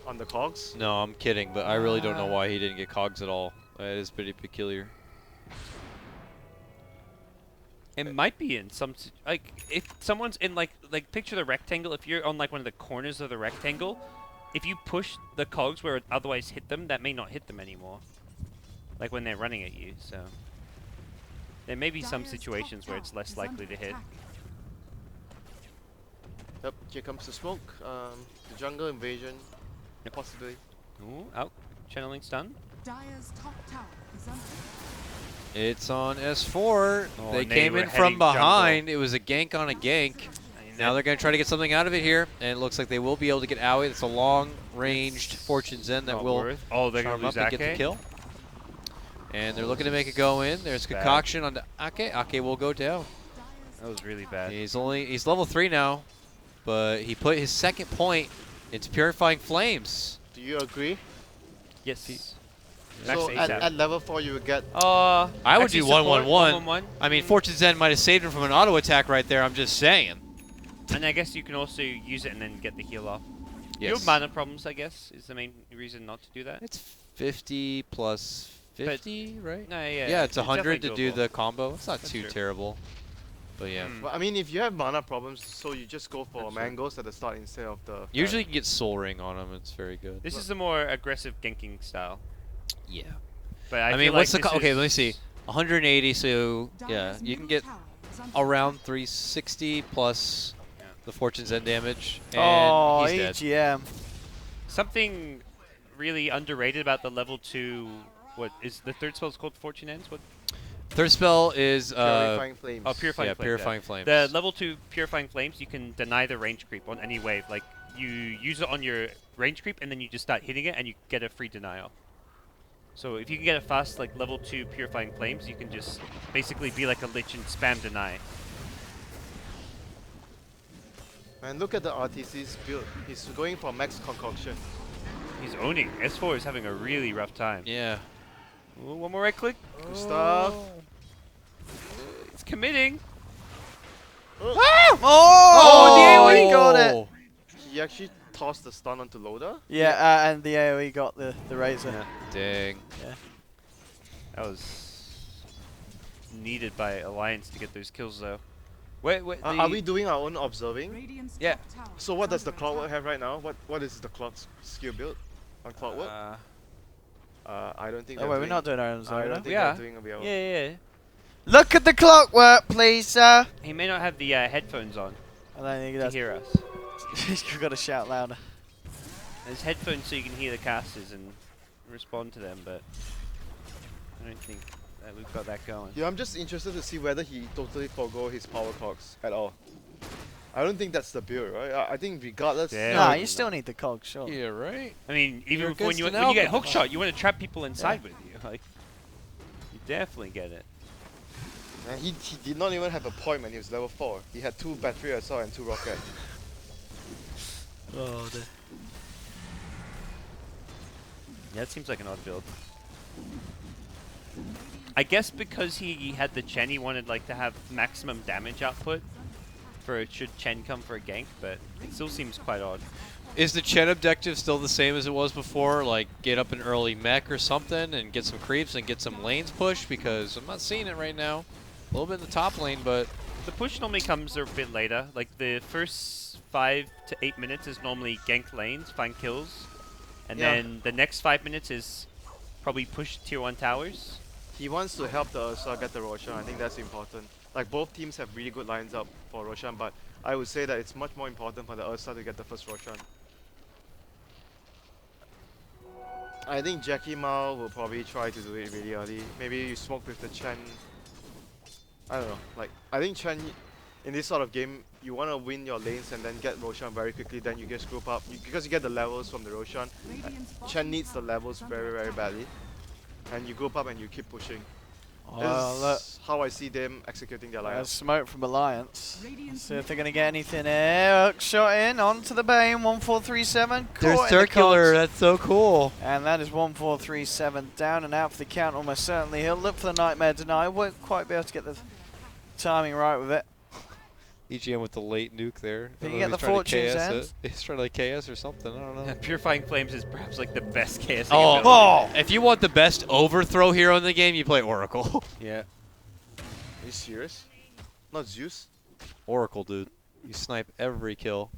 Speaker 4: on the cogs.
Speaker 2: No, I'm kidding, but I really don't know why he didn't get cogs at all. That is pretty peculiar.
Speaker 1: It might be in some like if someone's in like picture the rectangle. If you're on like one of the corners of the rectangle, if you push the cogs where it otherwise hit them, that may not hit them anymore. Like when they're running at you. So there may be some
Speaker 5: Dire's
Speaker 1: situations
Speaker 5: top
Speaker 1: where it's
Speaker 5: tower
Speaker 1: less
Speaker 5: is
Speaker 1: likely
Speaker 5: under
Speaker 1: to hit.
Speaker 5: attack.
Speaker 4: Yep, here comes the smoke. The jungle invasion, possibly.
Speaker 1: Ooh, out, channeling stun.
Speaker 5: Dire's top tower is under
Speaker 2: It's on S4.
Speaker 1: Oh,
Speaker 2: they
Speaker 1: and they
Speaker 2: came
Speaker 1: were
Speaker 2: in
Speaker 1: heading
Speaker 2: from behind. It was a gank on a gank. Now they're going to try to get something out of it here, and it looks like they will be able to get Owie. It's a long-ranged Fortune's End that
Speaker 1: Not
Speaker 2: will
Speaker 1: worth. Oh, they're
Speaker 2: charm
Speaker 1: gonna
Speaker 2: up
Speaker 1: lose
Speaker 2: and get the
Speaker 1: Ake?
Speaker 2: kill. And they're looking to make it go in. There's
Speaker 1: Bad.
Speaker 2: Concoction on the Ake. Ake will go down.
Speaker 1: That was really bad.
Speaker 2: He's level 3 now, but he put his second point into Purifying Flames.
Speaker 4: Do you agree?
Speaker 1: Yes. Max
Speaker 4: So
Speaker 1: ASAP.
Speaker 4: at level 4 you would get.
Speaker 2: I would
Speaker 1: actually
Speaker 2: do
Speaker 1: support
Speaker 2: 1-1-1.
Speaker 1: 1-1-1.
Speaker 2: I mean, Fortune's End might have saved him from an auto attack right there. I'm just saying.
Speaker 1: And I guess you can also use it and then get the heal off. You
Speaker 2: Yes.
Speaker 1: have mana problems, I guess, is the main reason not to do that.
Speaker 2: It's 50 plus 50, right?
Speaker 1: No, yeah.
Speaker 2: Yeah, it's 100 to
Speaker 1: definitely
Speaker 2: do
Speaker 1: doable.
Speaker 2: the combo. It's not
Speaker 1: That's
Speaker 2: too
Speaker 1: true.
Speaker 2: terrible. But yeah.
Speaker 1: Mm.
Speaker 4: But I mean, if you have mana problems, so you just go for
Speaker 1: That's true.
Speaker 4: mangoes at the start instead of the.
Speaker 2: Usually you can get Soul Ring on him. It's very good.
Speaker 1: This is the more aggressive ganking style.
Speaker 2: Yeah.
Speaker 1: But
Speaker 2: I
Speaker 1: I
Speaker 2: mean,
Speaker 1: feel
Speaker 2: what's
Speaker 1: like
Speaker 2: the...
Speaker 1: this
Speaker 2: Okay,
Speaker 1: is-
Speaker 2: let me see. 180, so yeah,
Speaker 5: Dire's
Speaker 2: you can
Speaker 5: middle
Speaker 2: get
Speaker 5: tower is under
Speaker 2: around 360 plus
Speaker 1: Yeah.
Speaker 2: the Fortune's End damage. And
Speaker 3: Oh,
Speaker 2: he's dead.
Speaker 3: EGM.
Speaker 1: Something really underrated about the level 2... What is the third spell's called? Fortune Ends? What?
Speaker 2: Third spell is...
Speaker 4: Purifying flames.
Speaker 1: Oh, Purifying
Speaker 2: yeah,
Speaker 1: Flames.
Speaker 2: Purifying Flames.
Speaker 1: The level 2 Purifying Flames, you can deny the range creep on any wave. Like, you use it on your range creep, and then you just start hitting it, and you get a free denial. So if you can get a fast, like, level 2 Purifying Flames, you can just basically be like a Lich and spam deny.
Speaker 4: And look at the RTC's build. He's going for max concoction.
Speaker 1: He's owning. S4 is having a really rough time.
Speaker 2: Yeah.
Speaker 1: Ooh, one more right click.
Speaker 4: Good stuff.
Speaker 1: It's committing.
Speaker 3: Oh, he got it.
Speaker 4: He actually tossed the stun onto Loader.
Speaker 3: Yeah, and the AoE got the razor.
Speaker 2: Dang.
Speaker 3: Yeah.
Speaker 1: That was needed by Alliance to get those kills, though. Wait,
Speaker 4: Are we doing our own observing?
Speaker 5: Radiant's
Speaker 1: Yeah.
Speaker 5: top tower
Speaker 4: So
Speaker 5: is
Speaker 4: what does the
Speaker 5: under
Speaker 4: Clockwork
Speaker 5: attack.
Speaker 4: have right now? What is the Clock's skill build on Clockwork? I don't think.
Speaker 3: Oh
Speaker 4: they're
Speaker 3: wait, we're
Speaker 4: doing-
Speaker 3: not doing our own
Speaker 4: I
Speaker 3: zone.
Speaker 4: don't
Speaker 3: no?
Speaker 4: think
Speaker 1: Yeah.
Speaker 4: they're doing a BL.
Speaker 1: Yeah.
Speaker 3: Look at the clockwork, please, sir.
Speaker 1: He may not have the headphones on
Speaker 3: I don't think he
Speaker 1: to
Speaker 3: does.
Speaker 1: hear us.
Speaker 3: You've got to shout louder.
Speaker 1: There's headphones so you can hear the casters and respond to them, but I don't think that we've got that going.
Speaker 4: Yeah, I'm just interested to see whether he totally forgo his power cogs at all. I don't think that's the build, right? I think regardless.
Speaker 1: Yeah.
Speaker 3: Nah,
Speaker 1: No,
Speaker 3: you still need the cog, sure.
Speaker 2: Yeah, right.
Speaker 1: I mean, even
Speaker 2: You're
Speaker 1: when you
Speaker 2: against an
Speaker 1: when you get
Speaker 2: algorithm.
Speaker 1: hook shot, you want to trap people inside with you. Like, you definitely get it.
Speaker 4: And he did not even have a point when he was level 4. He had 2 battery assault and 2 rocket.
Speaker 3: Oh,
Speaker 1: Yeah, it seems like an odd build. I guess because he had the Chen, he wanted like to have maximum damage output for should Chen come for a gank, but it still seems quite odd.
Speaker 2: Is the Chen objective still the same as it was before? Like, get up an early mech or something and get some creeps and get some lanes pushed? Because I'm not seeing it right now. A little bit in the top lane, but
Speaker 1: The push normally comes a bit later. Like the first 5 to 8 minutes is normally gank lanes, find kills, and
Speaker 4: Yeah.
Speaker 1: then the next 5 minutes is probably push tier 1 towers.
Speaker 4: He wants to help the Ursa get the Roshan. I think that's important. Like both teams have really good lines up for Roshan, but I would say that it's much more important for the Ursa to get the first Roshan. I think Jackie Mao will probably try to do it really early. Maybe you smoke with the Chen. I don't know. Like I think Chen, in this sort of game, you want to win your lanes and then get Roshan very quickly. Then you just group up because you get the levels from the Roshan. Chen needs the levels very badly, and you group up and you keep pushing.
Speaker 3: well, look.
Speaker 4: That's how I see them executing their
Speaker 3: There's
Speaker 4: lineup.
Speaker 3: smoke from Alliance. See if they're going to get anything here. Hook shot in onto the Bane. 1437.
Speaker 2: they're
Speaker 3: caught in the
Speaker 2: circular.
Speaker 3: cogs.
Speaker 2: That's so cool.
Speaker 3: And that is 1437 down and out for the count almost certainly. He'll look for the Nightmare Deny. Won't quite be able to get the timing right with it.
Speaker 2: EGM with the late nuke there.
Speaker 3: Did
Speaker 2: I
Speaker 3: you
Speaker 2: don't know
Speaker 3: get
Speaker 2: if
Speaker 3: the
Speaker 2: he's trying to
Speaker 3: Fortune's
Speaker 2: KS
Speaker 3: End?
Speaker 2: it. He's trying to like KS or something. I don't know.
Speaker 1: Purifying Flames is perhaps like the best KSing
Speaker 2: Oh,
Speaker 1: ability.
Speaker 2: if you want the best overthrow hero in the game, you play Oracle.
Speaker 1: Yeah.
Speaker 4: Are you serious? Not Zeus?
Speaker 2: Oracle, dude. You snipe every kill.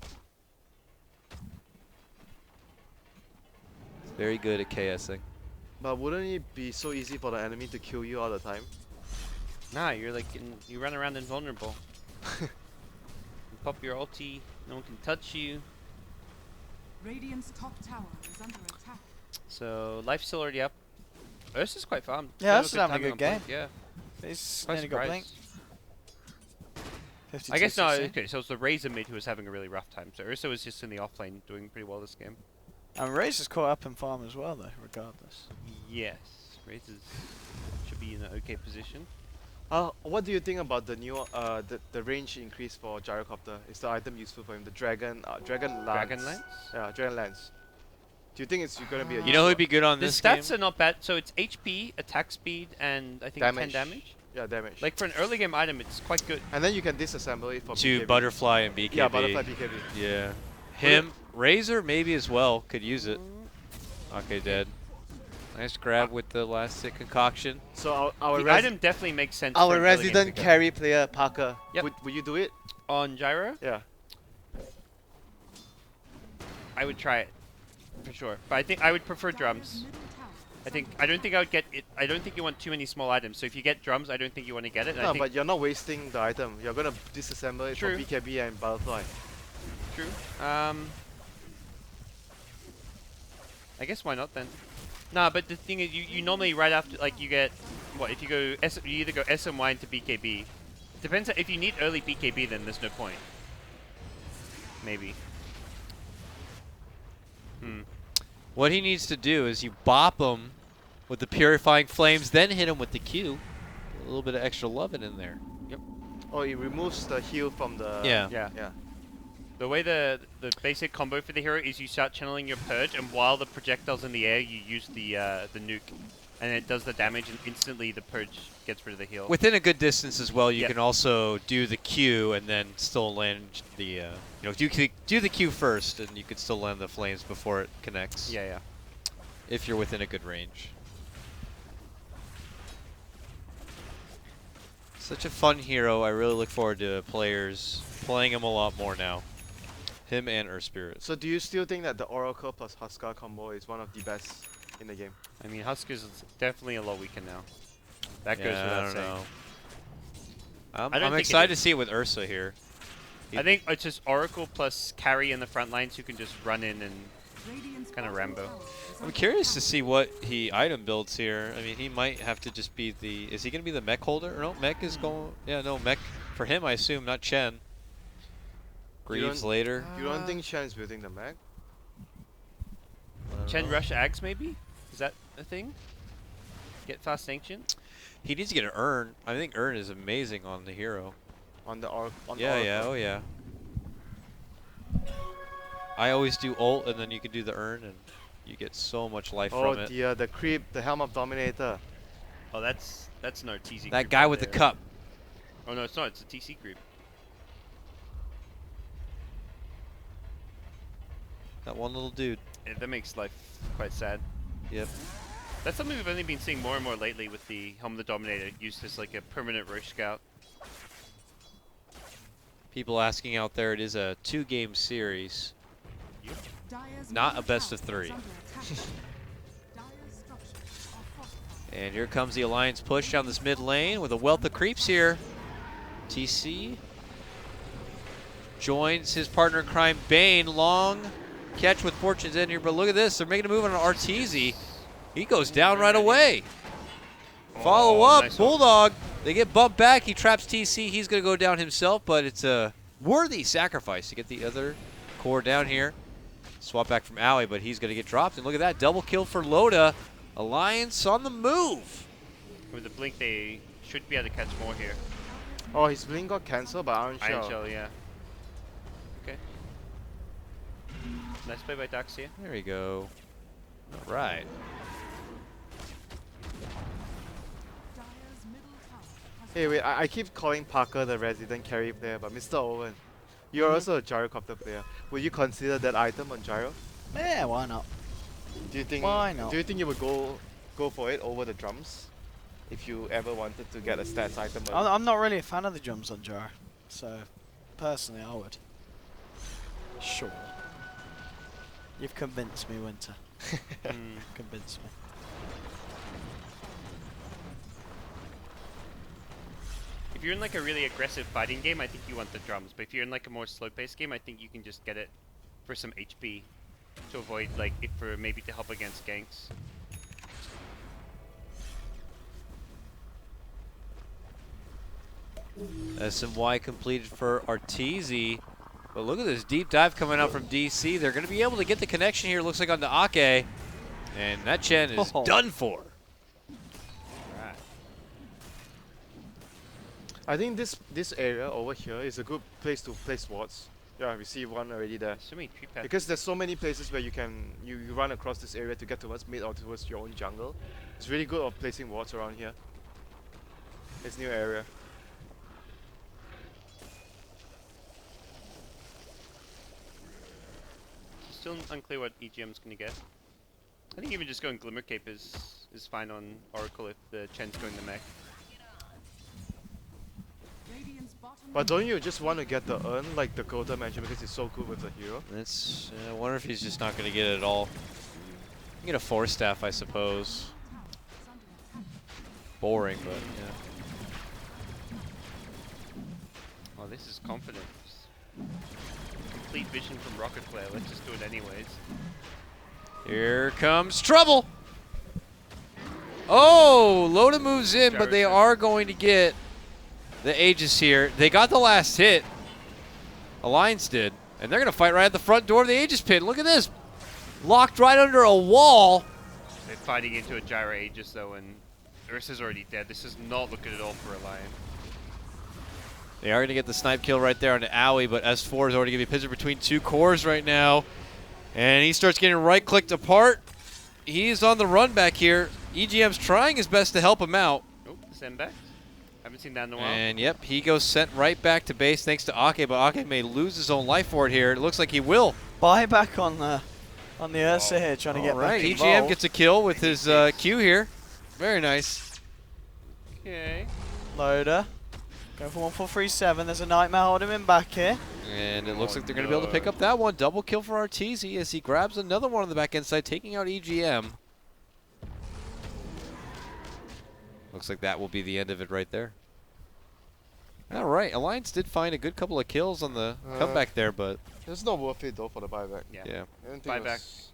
Speaker 2: Very good at KSing.
Speaker 4: But wouldn't it be so easy for the enemy to kill you all the time?
Speaker 1: Nah, you're like you run around invulnerable. You pop your ulti, no one can touch you.
Speaker 5: Radiant's top tower is under attack.
Speaker 1: So life's still already up. Ursa's quite farmed.
Speaker 3: Yeah,
Speaker 1: Still
Speaker 3: Ursa's having a
Speaker 1: timing
Speaker 3: good
Speaker 1: on
Speaker 3: game.
Speaker 1: Blink, Yeah.
Speaker 3: He's
Speaker 1: Quite
Speaker 3: nearly got blink.
Speaker 1: surprised. I guess no.
Speaker 3: 52-60.
Speaker 1: Okay, so it's the Razor mid who was having a really rough time. So Ursa was just in the off lane doing pretty well this game.
Speaker 3: And Razor's caught up in farm as well, though, regardless.
Speaker 1: Yes, Razor's should be in an okay position.
Speaker 4: What do you think about the new the range increase for Gyrocopter? Is the item useful for him? The Dragon Lance.
Speaker 1: Dragon Lance?
Speaker 4: Yeah, Dragon Lance. Do you think it's going to be a
Speaker 2: You know who'd be good on
Speaker 1: The
Speaker 2: this
Speaker 1: stats
Speaker 2: game?
Speaker 1: are not bad. So it's HP, attack speed, and I think 10 damage.
Speaker 4: Yeah, damage.
Speaker 1: Like for an early game item, it's quite good.
Speaker 4: and then you can disassemble it for
Speaker 2: To
Speaker 4: BKB.
Speaker 2: Butterfly and BKB.
Speaker 4: Yeah, Butterfly BKB.
Speaker 2: Yeah. Him, Razor maybe as well could use it. Okay, dead. Nice grab with the last stick concoction.
Speaker 4: So our
Speaker 1: The item definitely makes sense.
Speaker 4: our
Speaker 1: for an early game
Speaker 4: resident
Speaker 1: pickup.
Speaker 4: carry player Parker.
Speaker 1: Yep.
Speaker 4: Would you do it?
Speaker 1: On Gyro,
Speaker 4: Yeah.
Speaker 1: I would try it for sure. But I think I would prefer drums. I don't think I would get it. I don't think you want too many small items. So if you get drums, I don't think you want to get it. And I
Speaker 4: No,
Speaker 1: think
Speaker 4: but you're not wasting the item. You're gonna disassemble it
Speaker 1: True.
Speaker 4: for BKB and Butterfly.
Speaker 1: true. I guess why not then? Nah, but the thing is, you normally right after like you get what if you go you either go SMY into BKB. Depends if you need early BKB, then there's no point. Maybe.
Speaker 2: What he needs to do is you bop him with the Purifying Flames, then hit him with the Q. A little bit of extra loving in there.
Speaker 4: Oh, it removes the heal from the.
Speaker 2: Yeah.
Speaker 1: Yeah.
Speaker 4: Yeah.
Speaker 1: The way the basic combo for the hero is you start channeling your purge, and while the projectile's in the air, you use the nuke, and it does the damage, and instantly the purge gets rid of the heal.
Speaker 2: Within a good distance as well, you
Speaker 1: Yep.
Speaker 2: can also do the Q and then still land the, do the Q first, and you can still land the flames before it connects.
Speaker 1: Yeah, yeah.
Speaker 2: If you're within a good range. Such a fun hero. I really look forward to players playing him a lot more now. Him and Earth Spirit.
Speaker 4: So do you still think that the Oracle plus Huskar combo is one of the best in the game?
Speaker 1: I mean, Huskar's definitely a lot weaker now. That goes
Speaker 2: I
Speaker 1: without
Speaker 2: don't
Speaker 1: saying.
Speaker 2: know.
Speaker 1: I don't
Speaker 2: I'm
Speaker 1: think it
Speaker 2: excited
Speaker 1: is.
Speaker 2: to see it with Ursa here.
Speaker 1: I think it's just Oracle plus carry in the front lines who can just run in and kind of Rambo.
Speaker 2: I'm curious to see what he item builds here. I mean, he might have to just be the... Is he going to be the mech holder? No, mech is going... Yeah, no, mech for him, I assume, not Chen. Greaves later.
Speaker 4: You don't think Chen is building the mech?
Speaker 1: Chen rush Ags maybe? Is that a thing? Get fast ancient?
Speaker 2: He needs to get an Urn. I think Urn is amazing on the hero.
Speaker 4: On the Oracle?
Speaker 2: Oh yeah. I always do ult, and then you can do the Urn, and you get so much life
Speaker 4: Oh
Speaker 2: from it.
Speaker 4: dear, the creep, the Helm of Dominator.
Speaker 1: Oh, that's an RTZ
Speaker 2: That
Speaker 1: creep
Speaker 2: guy
Speaker 1: right
Speaker 2: with the
Speaker 1: there.
Speaker 2: cup.
Speaker 1: Oh no, it's not. It's a TC creep.
Speaker 2: That one little dude.
Speaker 1: Yeah, that makes life quite sad.
Speaker 2: Yep.
Speaker 1: That's something we've only been seeing more and more lately with the Helm of the Dominator used as like a permanent Roche scout.
Speaker 2: People asking out there, it is a 2-game series.
Speaker 5: Dire's
Speaker 2: Not
Speaker 5: middle
Speaker 2: a best
Speaker 5: tower
Speaker 2: of 3.
Speaker 5: is under attack. Dire's structures are fortified.
Speaker 2: And here comes the Alliance push down this mid lane with a wealth of creeps here. TC joins his partner in crime, Bane. Long catch with Fortune's in here, but look at this. They're making a move on an Arteezy. He goes down right away. Follow up,
Speaker 1: nice
Speaker 2: Bulldog. They get bumped back. He traps TC. He's going to go down himself, but it's a worthy sacrifice to get the other core down here. Swap back from Owie, but he's going to get dropped. And look at that, double kill for Loda. Alliance on the move.
Speaker 1: With the blink, they should be able to catch more here.
Speaker 4: Oh, his blink got cancelled by Iron Shell.
Speaker 1: Iron Shell, yeah. Okay. Nice play by Daxia.
Speaker 2: There we go. All right.
Speaker 5: Dire's middle tower has
Speaker 4: Hey, wait, I keep calling Parker the resident carry player, but Mr. Owen, you're also a gyrocopter player. Would you consider that item on gyro?
Speaker 3: Yeah, why not?
Speaker 4: Do you think?
Speaker 3: Why not?
Speaker 4: Do you think you would go for it over the drums, if you ever wanted to get a stats item?
Speaker 3: I'm not really a fan of the drums on Jar, so personally I would. Sure. You've convinced me, Winter. Convinced me.
Speaker 1: If you're in like a really aggressive fighting game, I think you want the drums. But if you're in like a more slow-paced game, I think you can just get it for some HP to avoid like if for maybe to help against ganks.
Speaker 2: SMY completed for Arteezy. But look at this deep dive coming out from DC. They're going to be able to get the connection here, looks like onto Ake. And that Chen is done for.
Speaker 1: Right.
Speaker 4: I think this area over here is a good place to place wards. Yeah, we see one already there.
Speaker 1: So many creep paths.
Speaker 4: Because there's so many places where you can you run across this area to get towards mid or towards your own jungle. It's really good of placing wards around here. This new area.
Speaker 1: Still unclear what EGM's gonna get. I think even just going Glimmer Cape is fine on Oracle if the Chen's going the mech.
Speaker 5: Radiant's bottom
Speaker 4: But don't you just want to get the urn like Dakota mentioned because it's so good with the hero?
Speaker 2: That's, I wonder if he's just not going to get it at all. You get a Force Staff, I suppose. Boring, but yeah.
Speaker 1: Oh, this is confidence. Complete vision from Rocket Flare. Let's just do it anyways.
Speaker 2: Here comes trouble. Oh, Loda moves in, but they
Speaker 1: Jarrett.
Speaker 2: are going to get the Aegis here. They got the last hit. Alliance did. And they're going to fight right at the front door of the Aegis pin. Look at this. Locked right under a wall.
Speaker 1: They're fighting into a Gyro Aegis though, and Ursa's already dead. This is not looking at all for a Lion.
Speaker 2: They are going to get the snipe kill right there on the Owie, but S4 is already going to be pivoted between two cores right now. And he starts getting right-clicked apart. He's on the run back here. EGM's trying his best to help him out.
Speaker 1: Oh, send back. Haven't seen that in a while.
Speaker 2: And yep, he goes sent right back to base thanks to Ake, but Ake may lose his own life for it here. It looks like he will.
Speaker 3: Buy back on the Ursa here, trying to get
Speaker 2: All right,
Speaker 3: back
Speaker 2: EGM
Speaker 3: involved.
Speaker 2: gets a kill with his Q here. Very nice.
Speaker 1: Okay.
Speaker 3: Loader. Go for 1437. There's a Nightmare holding him back here.
Speaker 2: And it looks like they're going to be able to pick up that one. Double kill for Arteezy as he grabs another one on the back end side, taking out EGM. Looks like that will be the end of it right there. All right, Alliance did find a good couple of kills on the comeback there, but
Speaker 4: It's not worth it though for the buyback.
Speaker 1: Yeah.
Speaker 2: yeah.
Speaker 4: I don't think it
Speaker 1: Buyback.
Speaker 4: was-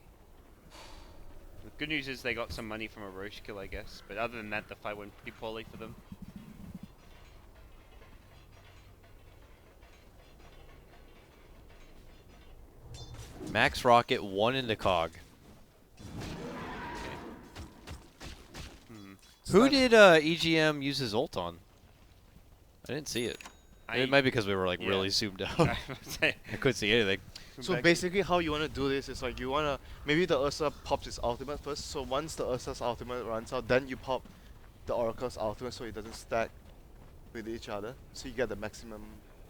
Speaker 1: The good news is they got some money from a Roche kill, I guess. But other than that, the fight went pretty poorly for them.
Speaker 2: Max rocket, 1 into cog. Who did EGM use his ult on? I didn't see it. It might be because we were like really zoomed out. I couldn't see anything.
Speaker 4: So basically, how you want to do this is like you want to maybe the Ursa pops its ultimate first. So once the Ursa's ultimate runs out, then you pop the Oracle's ultimate so it doesn't stack with each other. So you get the maximum.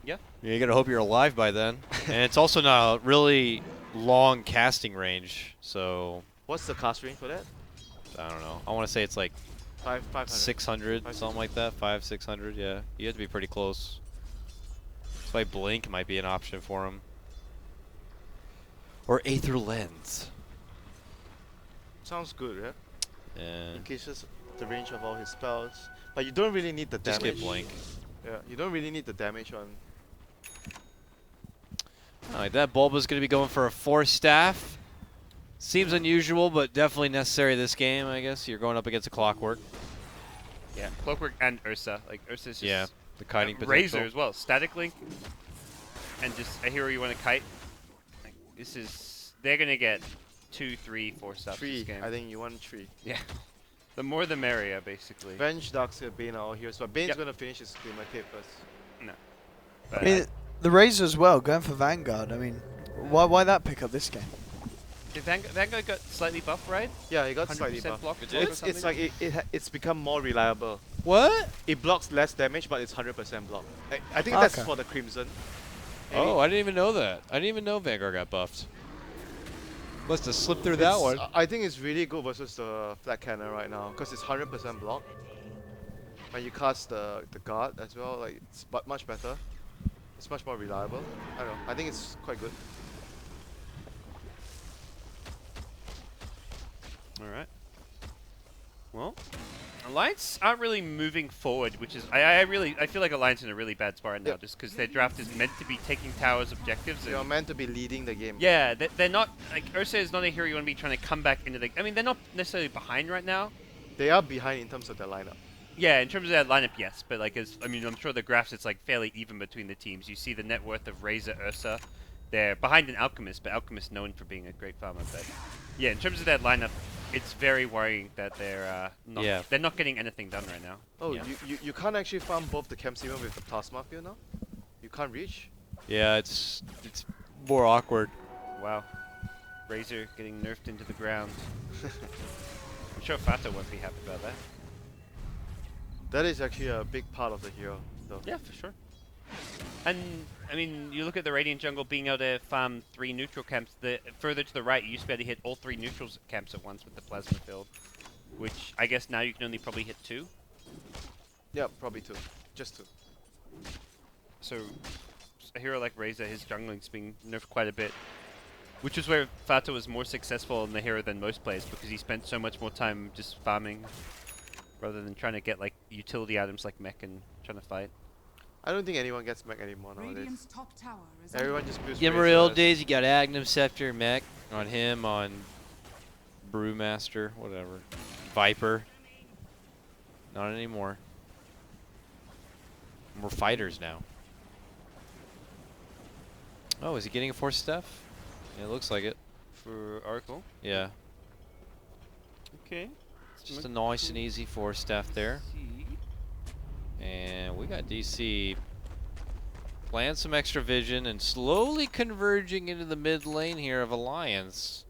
Speaker 2: Yeah, you gotta hope you're alive by then. And it's also not a really long casting range, so
Speaker 4: What's the cast range for that?
Speaker 2: I don't know. I want to say it's like
Speaker 4: 500.
Speaker 2: 600, something like that. 600. Yeah, you have to be pretty close. That's why Blink might be an option for him. Or Aether Lens.
Speaker 4: Sounds good, yeah?
Speaker 2: Yeah.
Speaker 4: Increases the range of all his spells. But you don't really need the
Speaker 2: Just
Speaker 4: damage.
Speaker 2: get Blink.
Speaker 4: Yeah, you don't really need the damage on.
Speaker 2: Alright, that Bulba's going to be going for a 4 staff. Seems unusual, but definitely necessary this game, I guess. You're going up against a Clockwork.
Speaker 1: Yeah, Clockwork and Ursa. Like Ursa's just
Speaker 2: the kiting potential.
Speaker 1: Razor as well. Static Link and just a hero you want to kite. Like, this is they're gonna get 2, 3, 4 stuff this
Speaker 4: 3.
Speaker 1: game.
Speaker 4: I think you want 3.
Speaker 1: Yeah. The more the merrier, basically.
Speaker 4: Venge, Darkseer, Bane are all heroes, but Bane's gonna finish his Glimmer Cape first.
Speaker 1: No.
Speaker 3: I
Speaker 1: But
Speaker 3: mean, the Razor as well, going for Vanguard. I mean, why that pick up this game?
Speaker 1: did Vanguard got slightly buffed, right?
Speaker 4: Yeah, he got slightly
Speaker 1: 100%
Speaker 4: buffed.
Speaker 1: block.
Speaker 4: It's like it's become more reliable.
Speaker 2: What?
Speaker 4: It blocks less damage, but it's 100% block. I think that's
Speaker 3: Okay.
Speaker 4: for the Crimson.
Speaker 2: Oh, I didn't even know that. I didn't even know Vanguard got buffed. Must have slipped through that one.
Speaker 4: I think it's really good versus the Flat Cannon right now, because it's 100% block. When you cast the guard as well, like it's much better. It's much more reliable. I don't know. I think it's quite good.
Speaker 1: All right. Well, Alliance aren't really moving forward, which is I feel like Alliance in a really bad spot right now,
Speaker 4: Yep.
Speaker 1: just because their draft is meant to be taking towers objectives.
Speaker 4: You're
Speaker 1: And
Speaker 4: meant to be leading the game.
Speaker 1: yeah, they're not like Ursa is not a hero you want to be trying to come back into the. I mean, they're not necessarily behind right now.
Speaker 4: They are behind in terms of their lineup.
Speaker 1: Yeah, in terms of that lineup, yes, but like I'm sure the graphs it's like fairly even between the teams. You see the net worth of Razor, Ursa. They're behind an Alchemist, but Alchemist known for being a great farmer. But yeah, in terms of that lineup, it's very worrying that they're not getting anything done right now.
Speaker 4: Oh,
Speaker 2: Yeah.
Speaker 4: you can't actually farm both the Chem Seaman with the Plasma Field now? You can't reach?
Speaker 2: Yeah, it's more awkward.
Speaker 1: Wow, Razor getting nerfed into the ground. I'm sure Fato won't be happy about that.
Speaker 4: That is actually a big part of the hero, though.
Speaker 1: Yeah, for sure. And I mean, you look at the Radiant jungle being able to farm 3 neutral camps. The further to the right, you used to be able to hit all 3 neutral camps at once with the plasma field, which I guess now you can only probably hit 2.
Speaker 4: Yeah, probably 2. Just 2.
Speaker 1: So a hero like Razor, his jungling's being nerfed quite a bit, which is where Fato was more successful in the hero than most players because he spent so much more time just farming rather than trying to get like utility items like mech and trying to fight.
Speaker 4: I don't think anyone gets mech anymore nowadays.
Speaker 5: Radiant's top tower is
Speaker 4: Everyone just builds
Speaker 2: In the
Speaker 4: Razor
Speaker 2: old
Speaker 4: as-
Speaker 2: days, you got Agnum Scepter, Mech on him, on Brewmaster, whatever. Viper. Not anymore. We're fighters now. Oh, is he getting a 4 staff? Yeah, it looks like it.
Speaker 1: For Oracle.
Speaker 2: Yeah.
Speaker 1: Okay.
Speaker 2: Just a nice and easy 4 staff there. And we got DC playing some extra vision and slowly converging into the mid lane here of Alliance.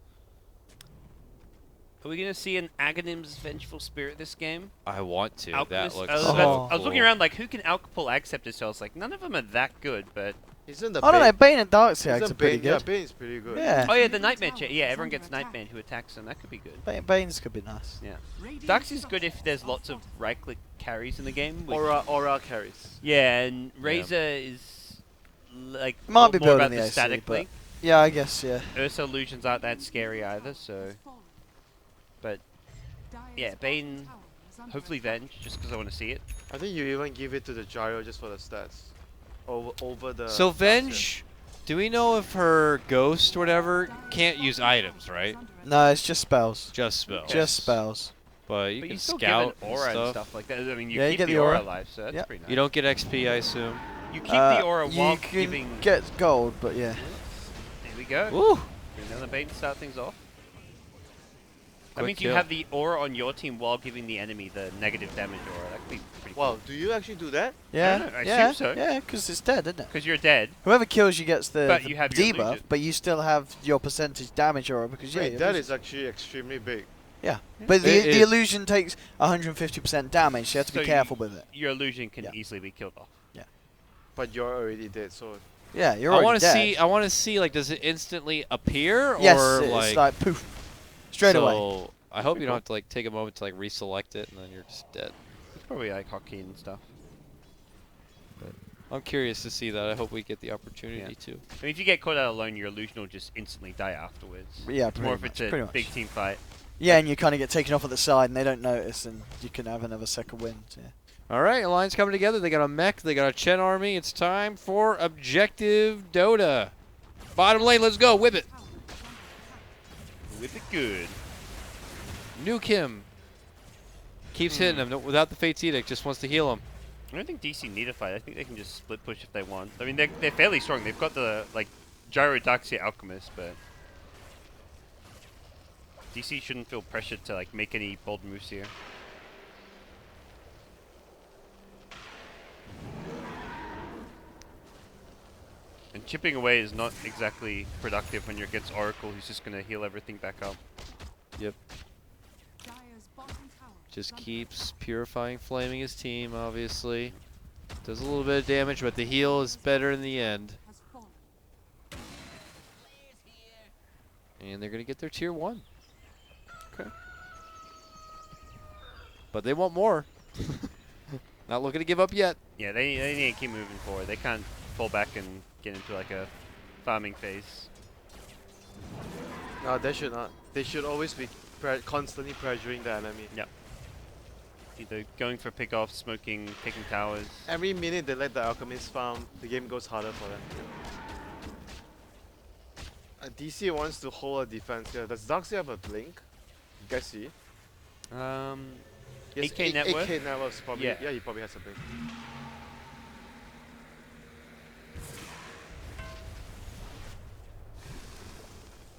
Speaker 1: Are we gonna see an Aghanim's Vengeful Spirit this game?
Speaker 2: I want to. That
Speaker 1: Alchemist-
Speaker 2: looks
Speaker 1: I was,
Speaker 2: so
Speaker 1: about- I was looking
Speaker 2: cool.
Speaker 1: around like who can outpull Accept so I was like none of them are that good, but
Speaker 4: Isn't the
Speaker 3: I don't know, Bane and Darkseid
Speaker 4: isn't
Speaker 3: are pretty
Speaker 4: Bane, yeah,
Speaker 3: good.
Speaker 4: Bane is pretty good.
Speaker 3: Yeah,
Speaker 1: oh yeah, the Nightmare
Speaker 5: Tower
Speaker 1: chain. Yeah,
Speaker 5: is
Speaker 1: everyone
Speaker 5: under
Speaker 1: gets
Speaker 5: attack.
Speaker 1: Nightmare who attacks them. That could be good.
Speaker 3: Bane's could be nice.
Speaker 1: Yeah.
Speaker 5: Radiant's
Speaker 1: Darkseid's
Speaker 5: top
Speaker 1: good if there's
Speaker 5: towers
Speaker 1: lots of
Speaker 5: are
Speaker 1: right-click carries in the game. which-
Speaker 4: Aura carries.
Speaker 1: Yeah, and Razor is like
Speaker 3: Might be
Speaker 1: more
Speaker 3: building
Speaker 1: about
Speaker 3: the
Speaker 1: the
Speaker 3: AC,
Speaker 1: static
Speaker 3: but-
Speaker 1: link.
Speaker 3: Yeah, I guess, yeah.
Speaker 1: Ursa illusions aren't that scary either, so.
Speaker 5: fallen.
Speaker 1: But
Speaker 5: Dire's
Speaker 1: yeah,
Speaker 5: bottom
Speaker 1: Bane,
Speaker 5: tower is under
Speaker 1: hopefully
Speaker 5: attack.
Speaker 1: Venge, just because I want to see it.
Speaker 4: I think you even give it to the Gyro just for the stats. Over the...
Speaker 2: So
Speaker 4: Darkseer.
Speaker 2: Venge, do we know if her ghost or whatever can't use items, right?
Speaker 3: No, it's just spells.
Speaker 2: Just spells.
Speaker 3: Just spells.
Speaker 2: But you
Speaker 1: But
Speaker 2: can
Speaker 1: you still
Speaker 2: scout
Speaker 1: get an aura
Speaker 2: and
Speaker 1: and
Speaker 2: stuff.
Speaker 1: stuff like that. I mean, you
Speaker 3: Yeah, you
Speaker 1: keep
Speaker 3: get
Speaker 1: the
Speaker 3: the
Speaker 1: aura
Speaker 3: aura.
Speaker 1: alive, so that's
Speaker 3: Yep.
Speaker 1: pretty nice.
Speaker 2: You don't get XP, I assume.
Speaker 1: You keep the aura while
Speaker 3: You can
Speaker 1: giving.
Speaker 3: get gold, but yeah.
Speaker 1: There we go.
Speaker 2: Woo!
Speaker 1: Bring down the bait and start things off. That
Speaker 2: Quick
Speaker 1: means you
Speaker 2: kill.
Speaker 1: have the aura on your team while giving the enemy the negative damage aura. That could be pretty cool.
Speaker 4: Wow, do you actually do that?
Speaker 3: Yeah,
Speaker 1: I
Speaker 3: yeah,
Speaker 1: assume so.
Speaker 3: yeah, because it's dead, isn't it?
Speaker 1: Because you're dead.
Speaker 3: Whoever kills you gets the,
Speaker 1: But
Speaker 3: the
Speaker 1: you have your
Speaker 3: debuff,
Speaker 1: illusion.
Speaker 3: but you still have your percentage damage aura because yeah,
Speaker 4: Wait,
Speaker 3: your
Speaker 4: that
Speaker 3: illusion-
Speaker 4: is actually extremely big.
Speaker 3: yeah. But
Speaker 2: It
Speaker 3: the
Speaker 2: is.
Speaker 3: illusion takes 150% damage, so you have to
Speaker 1: So
Speaker 3: be careful with it.
Speaker 1: Your illusion can
Speaker 3: Yeah.
Speaker 1: easily be killed off.
Speaker 4: But you're already dead, so
Speaker 3: Yeah, you're
Speaker 2: I
Speaker 3: already
Speaker 2: want to
Speaker 3: dead.
Speaker 2: see. I want to see. Like, does it instantly appear,
Speaker 3: Yes,
Speaker 2: or
Speaker 3: it's like poof, straight away.
Speaker 2: So I hope
Speaker 1: Pretty
Speaker 2: you
Speaker 1: cool.
Speaker 2: don't have to like take a moment to like reselect it, and then you're just dead.
Speaker 1: It's probably like hotkey and stuff.
Speaker 2: I'm curious to see that. I hope we get the opportunity
Speaker 1: Yeah.
Speaker 2: to.
Speaker 1: I mean, if you get caught out alone, your illusion will just instantly die afterwards.
Speaker 3: Yeah,
Speaker 1: It's more if
Speaker 3: pretty
Speaker 1: it's
Speaker 3: much,
Speaker 1: a
Speaker 3: pretty much.
Speaker 1: big team fight.
Speaker 3: Yeah, and you kind of get taken off at the side, and they don't notice, and you can have another second wind. Yeah.
Speaker 2: All right, Alliance coming together. They got a mech. They got a Chen army. It's time for objective Dota. Bottom lane, let's go. Whip it.
Speaker 1: With it good.
Speaker 2: Nuke him. Keeps hitting him without the Fate's Edict. Just wants to heal him.
Speaker 1: I don't think DC need a fight. I think they can just split push if they want. I mean, they're fairly strong. They've got the like Gyro Darkseer Alchemist, but DC shouldn't feel pressured to like make any bold moves here. And chipping away is not exactly productive when you're against Oracle, who's just going to heal everything back up.
Speaker 2: Yep.
Speaker 5: Dire's bottom tower
Speaker 2: Just
Speaker 5: is under
Speaker 2: keeps purifying, flaming his team, obviously. Does a little bit of damage, but the heal is better in the end.
Speaker 5: attack, has fallen.
Speaker 2: And they're going to get their tier 1.
Speaker 1: Okay.
Speaker 2: But they want more. Not looking to give up yet.
Speaker 1: Yeah, they need to keep moving forward. They can't fall back and get into like a farming phase.
Speaker 4: no, they should not. They should always be constantly pressuring the enemy.
Speaker 1: Either going for pick-offs, smoking, taking towers.
Speaker 4: Every minute they let the alchemist farm, the game goes harder for them. DC wants to hold a defense here. Does Darkseer have a blink? You guys see? Yes,
Speaker 1: 8K net worth?
Speaker 4: 8K net worth probably.
Speaker 1: Yeah.
Speaker 4: Yeah, he probably has a blink.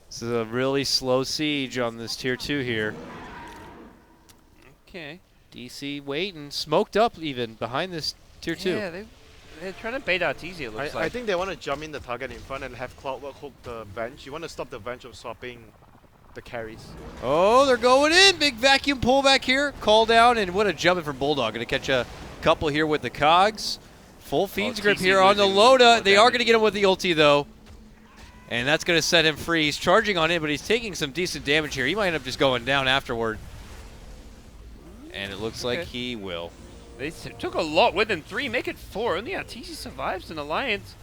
Speaker 2: This is a really slow siege on this tier 2 here.
Speaker 1: Okay.
Speaker 2: DC waiting, smoked up even behind this tier 2.
Speaker 1: Yeah, they're trying to bait Arteezy, it looks
Speaker 4: I
Speaker 1: like.
Speaker 4: think they want to jump in the target in front and have Clockwork hook the bench. You want to stop the bench from swapping the carries.
Speaker 2: Oh, they're going in. Big vacuum pull back here. Call down, and what a jump in from Bulldog. Going to catch a couple here with the cogs. Full Fiend's Grip
Speaker 1: TC
Speaker 2: here on the
Speaker 1: losing
Speaker 2: Loda.
Speaker 1: more
Speaker 2: They are
Speaker 1: damage.
Speaker 2: going to get him with the ulti, though. And that's going to set him free. He's charging on it, but he's taking some decent damage here. He might end up just going down afterward. And it looks like
Speaker 1: Okay.
Speaker 2: he will.
Speaker 1: They took a lot with them. 3, make it 4. Only Arteezy survives an alliance.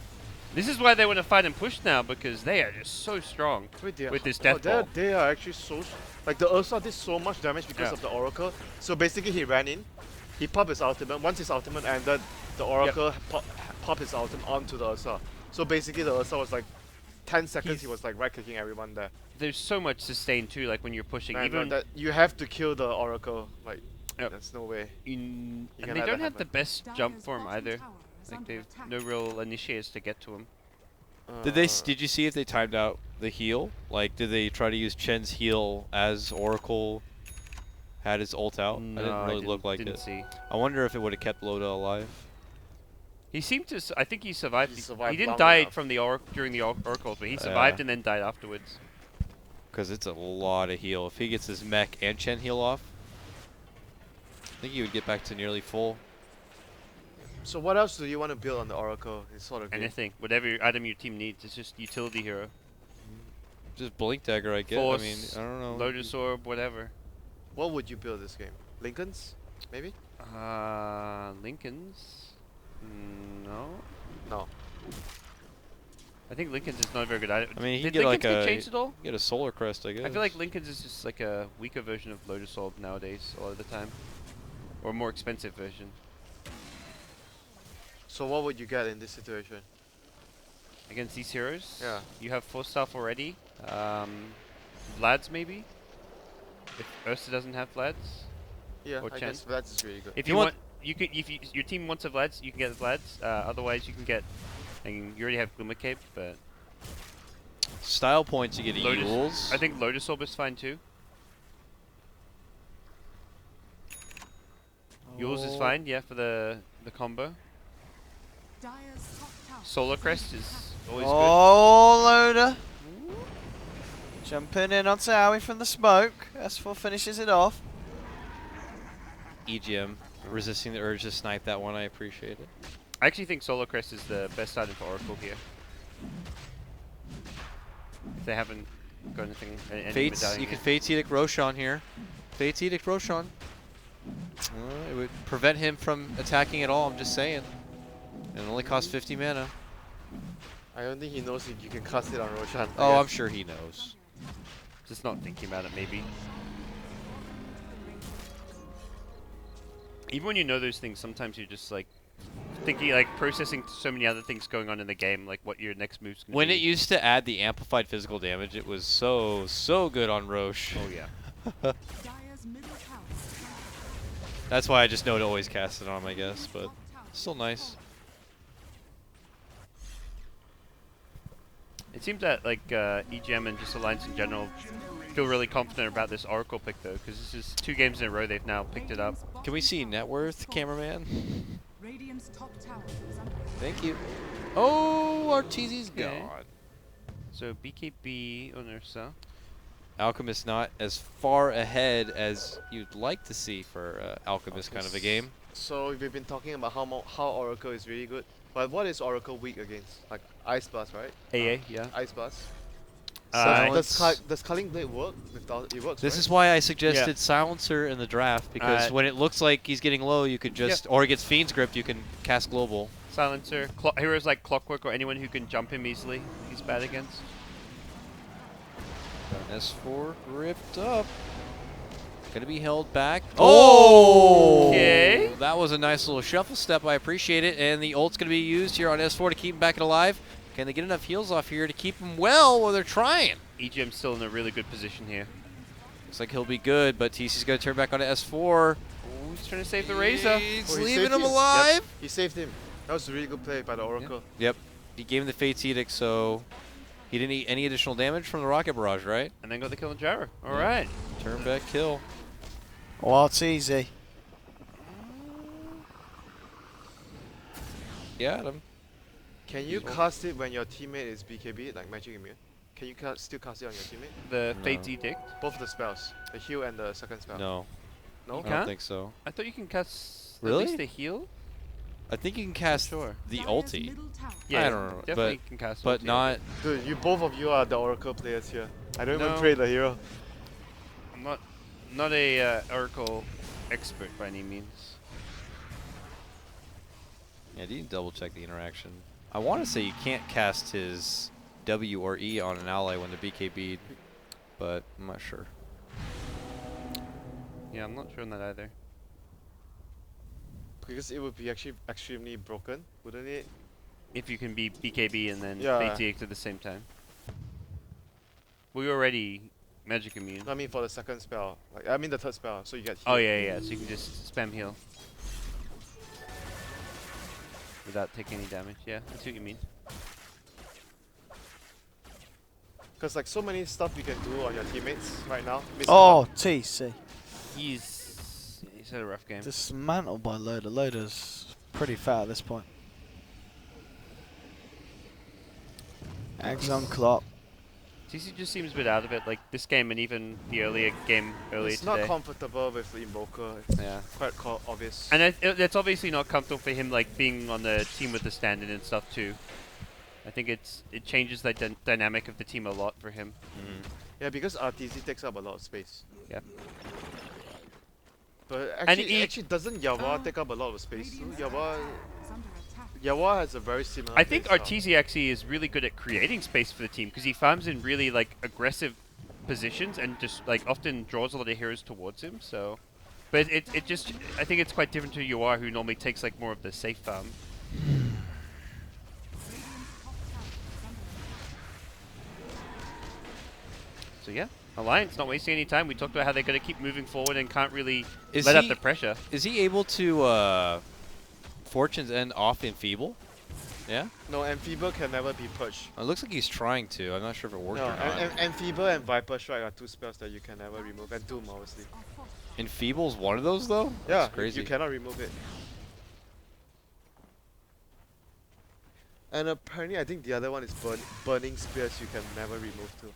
Speaker 1: This is why they want to fight and push now, because they are just so strong
Speaker 4: Wait, they are-
Speaker 1: with this death
Speaker 4: they're-
Speaker 1: ball.
Speaker 4: They are actually so... Like, the Ursa did so much damage because
Speaker 1: Yeah.
Speaker 4: of the Oracle. So basically, he ran in, he popped his ultimate. Once his ultimate ended, the Oracle popped his ultimate onto the Ursa. So basically, the Ursa was like 10 seconds, he was like right-clicking everyone there.
Speaker 1: There's so much sustain too, like when you're pushing.
Speaker 4: Man,
Speaker 1: Even
Speaker 4: that you have to kill the Oracle. Like,
Speaker 1: Yep.
Speaker 4: there's no way.
Speaker 1: and
Speaker 4: can
Speaker 1: they
Speaker 4: let
Speaker 1: don't
Speaker 4: that
Speaker 1: have the
Speaker 4: happen.
Speaker 1: best
Speaker 5: Dire's
Speaker 1: jump for him
Speaker 5: bottom
Speaker 1: either.
Speaker 5: tower is
Speaker 1: Like
Speaker 5: under
Speaker 1: they've
Speaker 5: attack.
Speaker 1: no real initiators to get to him.
Speaker 2: Did you see if they timed out the heal? Like, did they try to use Chen's heal as Oracle had his ult out?
Speaker 1: No,
Speaker 2: I didn't really look like
Speaker 1: didn't
Speaker 2: it.
Speaker 1: see.
Speaker 2: I wonder if it would have kept Loda alive.
Speaker 1: He seemed to. I think he survived.
Speaker 4: He survived
Speaker 1: didn't
Speaker 4: long
Speaker 1: die
Speaker 4: enough.
Speaker 1: from the during the oracles, but he survived and then died afterwards.
Speaker 2: Because it's a lot of heal. If he gets his mech and Chen heal off, I think he would get back to nearly full.
Speaker 4: So what else do you want to build on the Oracle? It's sort of game.
Speaker 1: Anything, whatever item your team needs, it's just utility hero.
Speaker 2: Just Blink Dagger, I guess.
Speaker 1: Force,
Speaker 2: I mean, I don't know.
Speaker 1: Lotus Orb, whatever.
Speaker 4: What would you build this game? Lincolns? Maybe?
Speaker 1: Lincoln's? No.
Speaker 4: No.
Speaker 1: I think Lincoln's is not a very good item.
Speaker 2: I mean, he
Speaker 1: Did
Speaker 2: can get like
Speaker 1: Lincoln's
Speaker 2: a
Speaker 1: get changed at all?
Speaker 2: get a Solar Crest, I guess.
Speaker 1: I feel like Lincoln's is just like a weaker version of Lotus Orb nowadays, a lot of the time. Or a more expensive version.
Speaker 4: So what would you get in this situation?
Speaker 1: Against these heroes?
Speaker 4: Yeah.
Speaker 1: You have 4 staff already. Vlad's maybe? If Ursa doesn't have Vlad's?
Speaker 4: Yeah,
Speaker 1: Or
Speaker 4: I
Speaker 1: Chen.
Speaker 4: guess that's really good.
Speaker 1: If
Speaker 2: You
Speaker 1: you
Speaker 2: want-
Speaker 1: want, you could. If your team wants a Vlad's, you can get Vlad's. Otherwise, you can get. And you already have Glimmer Cape, but
Speaker 2: Style points, you get
Speaker 1: Lotus,
Speaker 2: Yules.
Speaker 1: I think Lotus Orb is fine too. Yules is
Speaker 3: Oh.
Speaker 1: fine, yeah, for the combo.
Speaker 5: Dire's top tower
Speaker 1: Solar Crest is always
Speaker 3: Oh, loader. Jumping in onto Owie from the smoke. S4 finishes it off.
Speaker 2: EGM resisting the urge to snipe that one. I appreciate it.
Speaker 1: good. I actually think Solar Crest is the best item for Oracle here. If they haven't got anything, any
Speaker 2: Fates,
Speaker 1: medallion
Speaker 2: you can
Speaker 1: yet.
Speaker 2: Fates Edict Roshan here. Fates Edict Roshan. It would prevent him from attacking at all, I'm just saying. And it only costs 50 mana.
Speaker 4: I don't think he knows you can cast it on Roshan.
Speaker 2: Oh, I'm sure he knows.
Speaker 1: Just not thinking about it, maybe. Even when you know those things, sometimes you're just like thinking, like processing so many other things going on in the game, like what your next move's gonna
Speaker 2: When
Speaker 1: be.
Speaker 2: it used to add the amplified physical damage, it was so good on Roche.
Speaker 1: Oh yeah.
Speaker 5: Dire's middle tower is under attack.
Speaker 2: That's why I just know to always cast it on him, I guess, but
Speaker 5: Top tower
Speaker 2: still nice.
Speaker 1: It seems that like EGM and just Alliance in general feel really confident about this Oracle pick though, because this is 2 games in a row they've now picked it up.
Speaker 2: Can we see net worth, cameraman?
Speaker 5: Radiant's top tower is under attack.
Speaker 2: Thank you. Oh, Arteezy's
Speaker 1: Okay.
Speaker 2: gone.
Speaker 1: So BKB on Ursa.
Speaker 2: Alchemist not as far ahead as you'd like to see for Alchemist kind of a game.
Speaker 4: So we've been talking about how Oracle is really good, but what is Oracle weak against? Like Ice Blast, right?
Speaker 1: AA, yeah.
Speaker 4: Ice Blast.
Speaker 2: Silence.
Speaker 4: Does Culling Blade work? It works.
Speaker 2: This
Speaker 4: right?
Speaker 2: is why I suggested Silencer in the draft, because when it looks like he's getting low, you could just, or he gets Fiend's Grip, you can cast Global.
Speaker 1: Silencer. Heroes like Clockwork or anyone who can jump him easily, he's bad against.
Speaker 2: S4 ripped up. Gonna be held back.
Speaker 1: Oh! Okay.
Speaker 2: That was a nice little shuffle step. I appreciate it. And the ult's gonna be used here on S4 to keep him back alive. Can they get enough heals off here to keep him well while they're trying?
Speaker 1: EGM's still in a really good position here.
Speaker 2: Looks like he'll be good, but TC's gonna turn back onto S4.
Speaker 1: Oh, he's trying to save the Razor.
Speaker 2: He's
Speaker 4: Oh, he
Speaker 2: leaving
Speaker 4: saved
Speaker 2: him
Speaker 4: Yep,
Speaker 2: alive.
Speaker 4: he saved him. That was a really good play by the Oracle.
Speaker 2: Yep. He gave him the Fate's Edict, so he didn't eat any additional damage from the Rocket Barrage, right?
Speaker 1: And then got the kill on Jara. Alright.
Speaker 2: Turn back kill.
Speaker 3: Oh, it's easy.
Speaker 2: Yeah, Adam.
Speaker 4: Can you cast it when your teammate is BKB, like Magic Immune? Can you still cast it on your teammate?
Speaker 1: The
Speaker 2: No.
Speaker 1: Fate's Edict.
Speaker 4: Both the spells, the heal and the second spell.
Speaker 2: No,
Speaker 4: No?
Speaker 2: I
Speaker 1: can't?
Speaker 2: don't think so.
Speaker 1: I thought you can cast
Speaker 2: Really?
Speaker 1: at least the heal?
Speaker 2: I think you can cast
Speaker 1: Sure.
Speaker 2: the
Speaker 5: Dire's
Speaker 2: ulti,
Speaker 5: middle tower
Speaker 1: Yeah,
Speaker 2: I don't know,
Speaker 1: definitely can cast
Speaker 2: but
Speaker 1: ulti.
Speaker 2: not.
Speaker 4: Dude, both of you are the Oracle players here. I don't even
Speaker 1: No.
Speaker 4: play the hero.
Speaker 1: I'm not a Oracle expert by any means.
Speaker 2: Yeah, you can double check the interaction. I want to say you can't cast his W or E on an ally when they're BKB'd, but I'm not sure.
Speaker 1: Yeah, I'm not sure on that either.
Speaker 4: Because it would be actually extremely broken, wouldn't it?
Speaker 1: If you can be BKB and then
Speaker 4: Yeah.
Speaker 1: Fate's Edict at the same time. We already Magic Immune.
Speaker 4: I mean for the second spell. Like I mean the third spell, so you get
Speaker 1: Oh
Speaker 4: healed.
Speaker 1: yeah, so you can just spam heal. Without taking any damage. Yeah, I see what you mean.
Speaker 4: Because like so many stuff you can do on your teammates right now. Miss
Speaker 3: Oh, TC.
Speaker 1: He's had a rough game.
Speaker 3: Dismantled by Loader. Loader's pretty fat at this point. Eggs on clock.
Speaker 1: TC just seems a bit out of it, like this game and even the earlier game earlier
Speaker 4: It's
Speaker 1: today.
Speaker 4: not comfortable with the Invoker. It's
Speaker 1: Yeah.
Speaker 4: quite obvious.
Speaker 1: And it's obviously not comfortable for him, like being on the team with the stand-in and stuff too. I think it changes the dynamic of the team a lot for him.
Speaker 4: Yeah, because RTZ takes up a lot of space.
Speaker 1: Yeah.
Speaker 4: But
Speaker 1: And
Speaker 4: actually doesn't Yawa take up a lot of space too?
Speaker 5: Radiant's
Speaker 4: Yawa,
Speaker 5: is under attack.
Speaker 4: Yawa has a very similar
Speaker 1: I think
Speaker 4: playstyle.
Speaker 1: Arteezy actually is really good at creating space for the team because he farms in really like aggressive positions and just like often draws a lot of heroes towards him. So, but it just I think it's quite different to Yuar who normally takes like more of the safe farm.
Speaker 5: Radiant's top tower is under attack.
Speaker 1: So yeah, Alliance not wasting any time. We talked about how they're going to keep moving forward and can't really
Speaker 2: Is
Speaker 1: let up
Speaker 2: he-
Speaker 1: the pressure.
Speaker 2: Is he able to Fortune's End off Enfeeble? Yeah?
Speaker 4: No, Amphibo can never be purged.
Speaker 2: It looks like he's trying to. I'm not sure if it worked
Speaker 4: No,
Speaker 2: or not.
Speaker 4: Amphibo and Viper Strike are two spells that you can never remove, and Doom obviously.
Speaker 2: Enfeeble's one of those though?
Speaker 4: Yeah,
Speaker 2: That's crazy.
Speaker 4: you cannot remove it. And apparently, I think the other one is Burning Spears you can never remove too.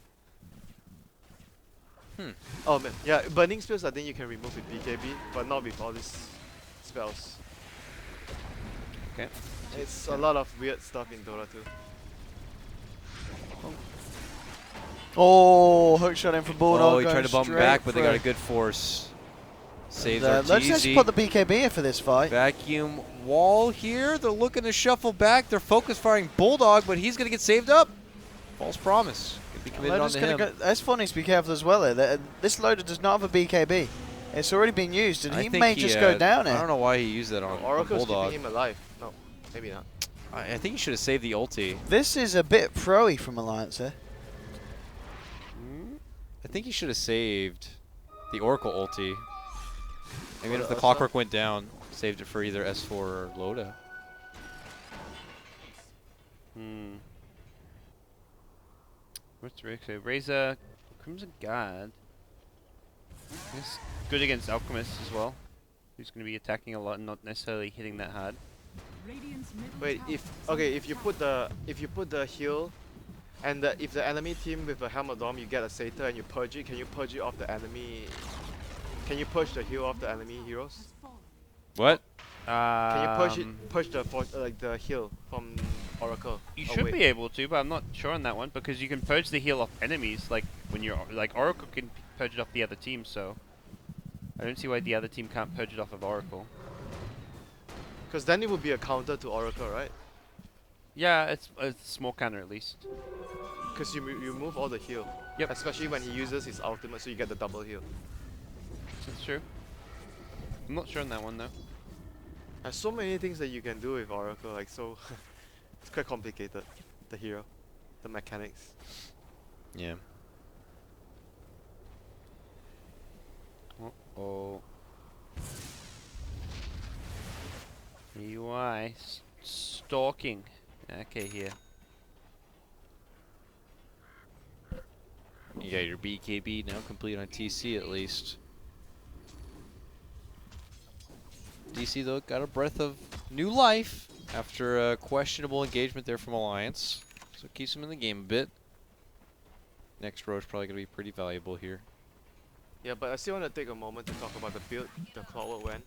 Speaker 4: Oh man, yeah, Burning Spears I think you can remove with BKB, but not with all these spells.
Speaker 1: Okay.
Speaker 4: It's a lot of weird stuff in Dota 2.
Speaker 3: Oh, hook shot in for Bulldog.
Speaker 2: Oh, he tried
Speaker 3: going
Speaker 2: to bump him
Speaker 3: straight
Speaker 2: back, but they got a
Speaker 3: through.
Speaker 2: good force. Saves
Speaker 3: Let's just
Speaker 2: Arteezy.
Speaker 3: put the BKB in for this fight.
Speaker 2: Vacuum wall here. They're looking to shuffle back. They're focus firing Bulldog, but he's going to get saved up. False promise. Could be committed
Speaker 3: They're
Speaker 2: on
Speaker 3: just
Speaker 2: to
Speaker 3: gonna
Speaker 2: him.
Speaker 3: go, S4 needs to be careful as well. This loader does not have a BKB. It's already been used, and
Speaker 2: I
Speaker 3: he
Speaker 2: think
Speaker 3: may just go down
Speaker 2: I don't
Speaker 3: here.
Speaker 2: know why he used that on
Speaker 4: Oracle's
Speaker 2: Bulldog.
Speaker 4: keeping him alive. No, maybe not.
Speaker 2: I think he should have saved the ulti.
Speaker 3: This is a bit pro-y from Alliance here.
Speaker 2: I think he should have saved the Oracle ulti. Maybe if the
Speaker 4: Ursa?
Speaker 2: clockwork went down, saved it for either S4 or Loda.
Speaker 1: What's Rick say? Razor, Crimson Guard. I guess good against Alchemist as well. Who's going to be attacking a lot and not necessarily hitting that hard.
Speaker 5: Radiant's middle
Speaker 4: Wait,
Speaker 5: tower
Speaker 4: if you put the heal, and if the enemy team with a Helm of Dom you get a Satyr and you purge it, can you purge it off the enemy? Can you purge the heal off the enemy heroes?
Speaker 5: has fallen.
Speaker 2: What?
Speaker 4: Can you purge the heal from Oracle?
Speaker 1: You
Speaker 4: Oh,
Speaker 1: should
Speaker 4: wait.
Speaker 1: be able to, but I'm not sure on that one because you can purge the heal off enemies. Like when you're like Oracle can purge it off the other team, so I don't see why the other team can't purge it off of Oracle.
Speaker 4: Because then it would be a counter to Oracle, right?
Speaker 1: Yeah, it's a small counter at least.
Speaker 4: Because you remove all the heal.
Speaker 1: Yep.
Speaker 4: Especially when he uses his ultimate, so you get the double heal.
Speaker 1: That's true. I'm not sure on that one though.
Speaker 4: There's so many things that you can do with Oracle, like so. It's quite complicated. The hero, the mechanics.
Speaker 2: Yeah.
Speaker 1: Oh. UI stalking. Okay, here.
Speaker 2: You got your BKB now complete on TC at least. DC though got a breath of new life after a questionable engagement there from Alliance. So it keeps him in the game a bit. Next row is probably going to be pretty valuable here.
Speaker 4: Yeah, but I still want to take a moment to talk about the build, the Clockwork Wen.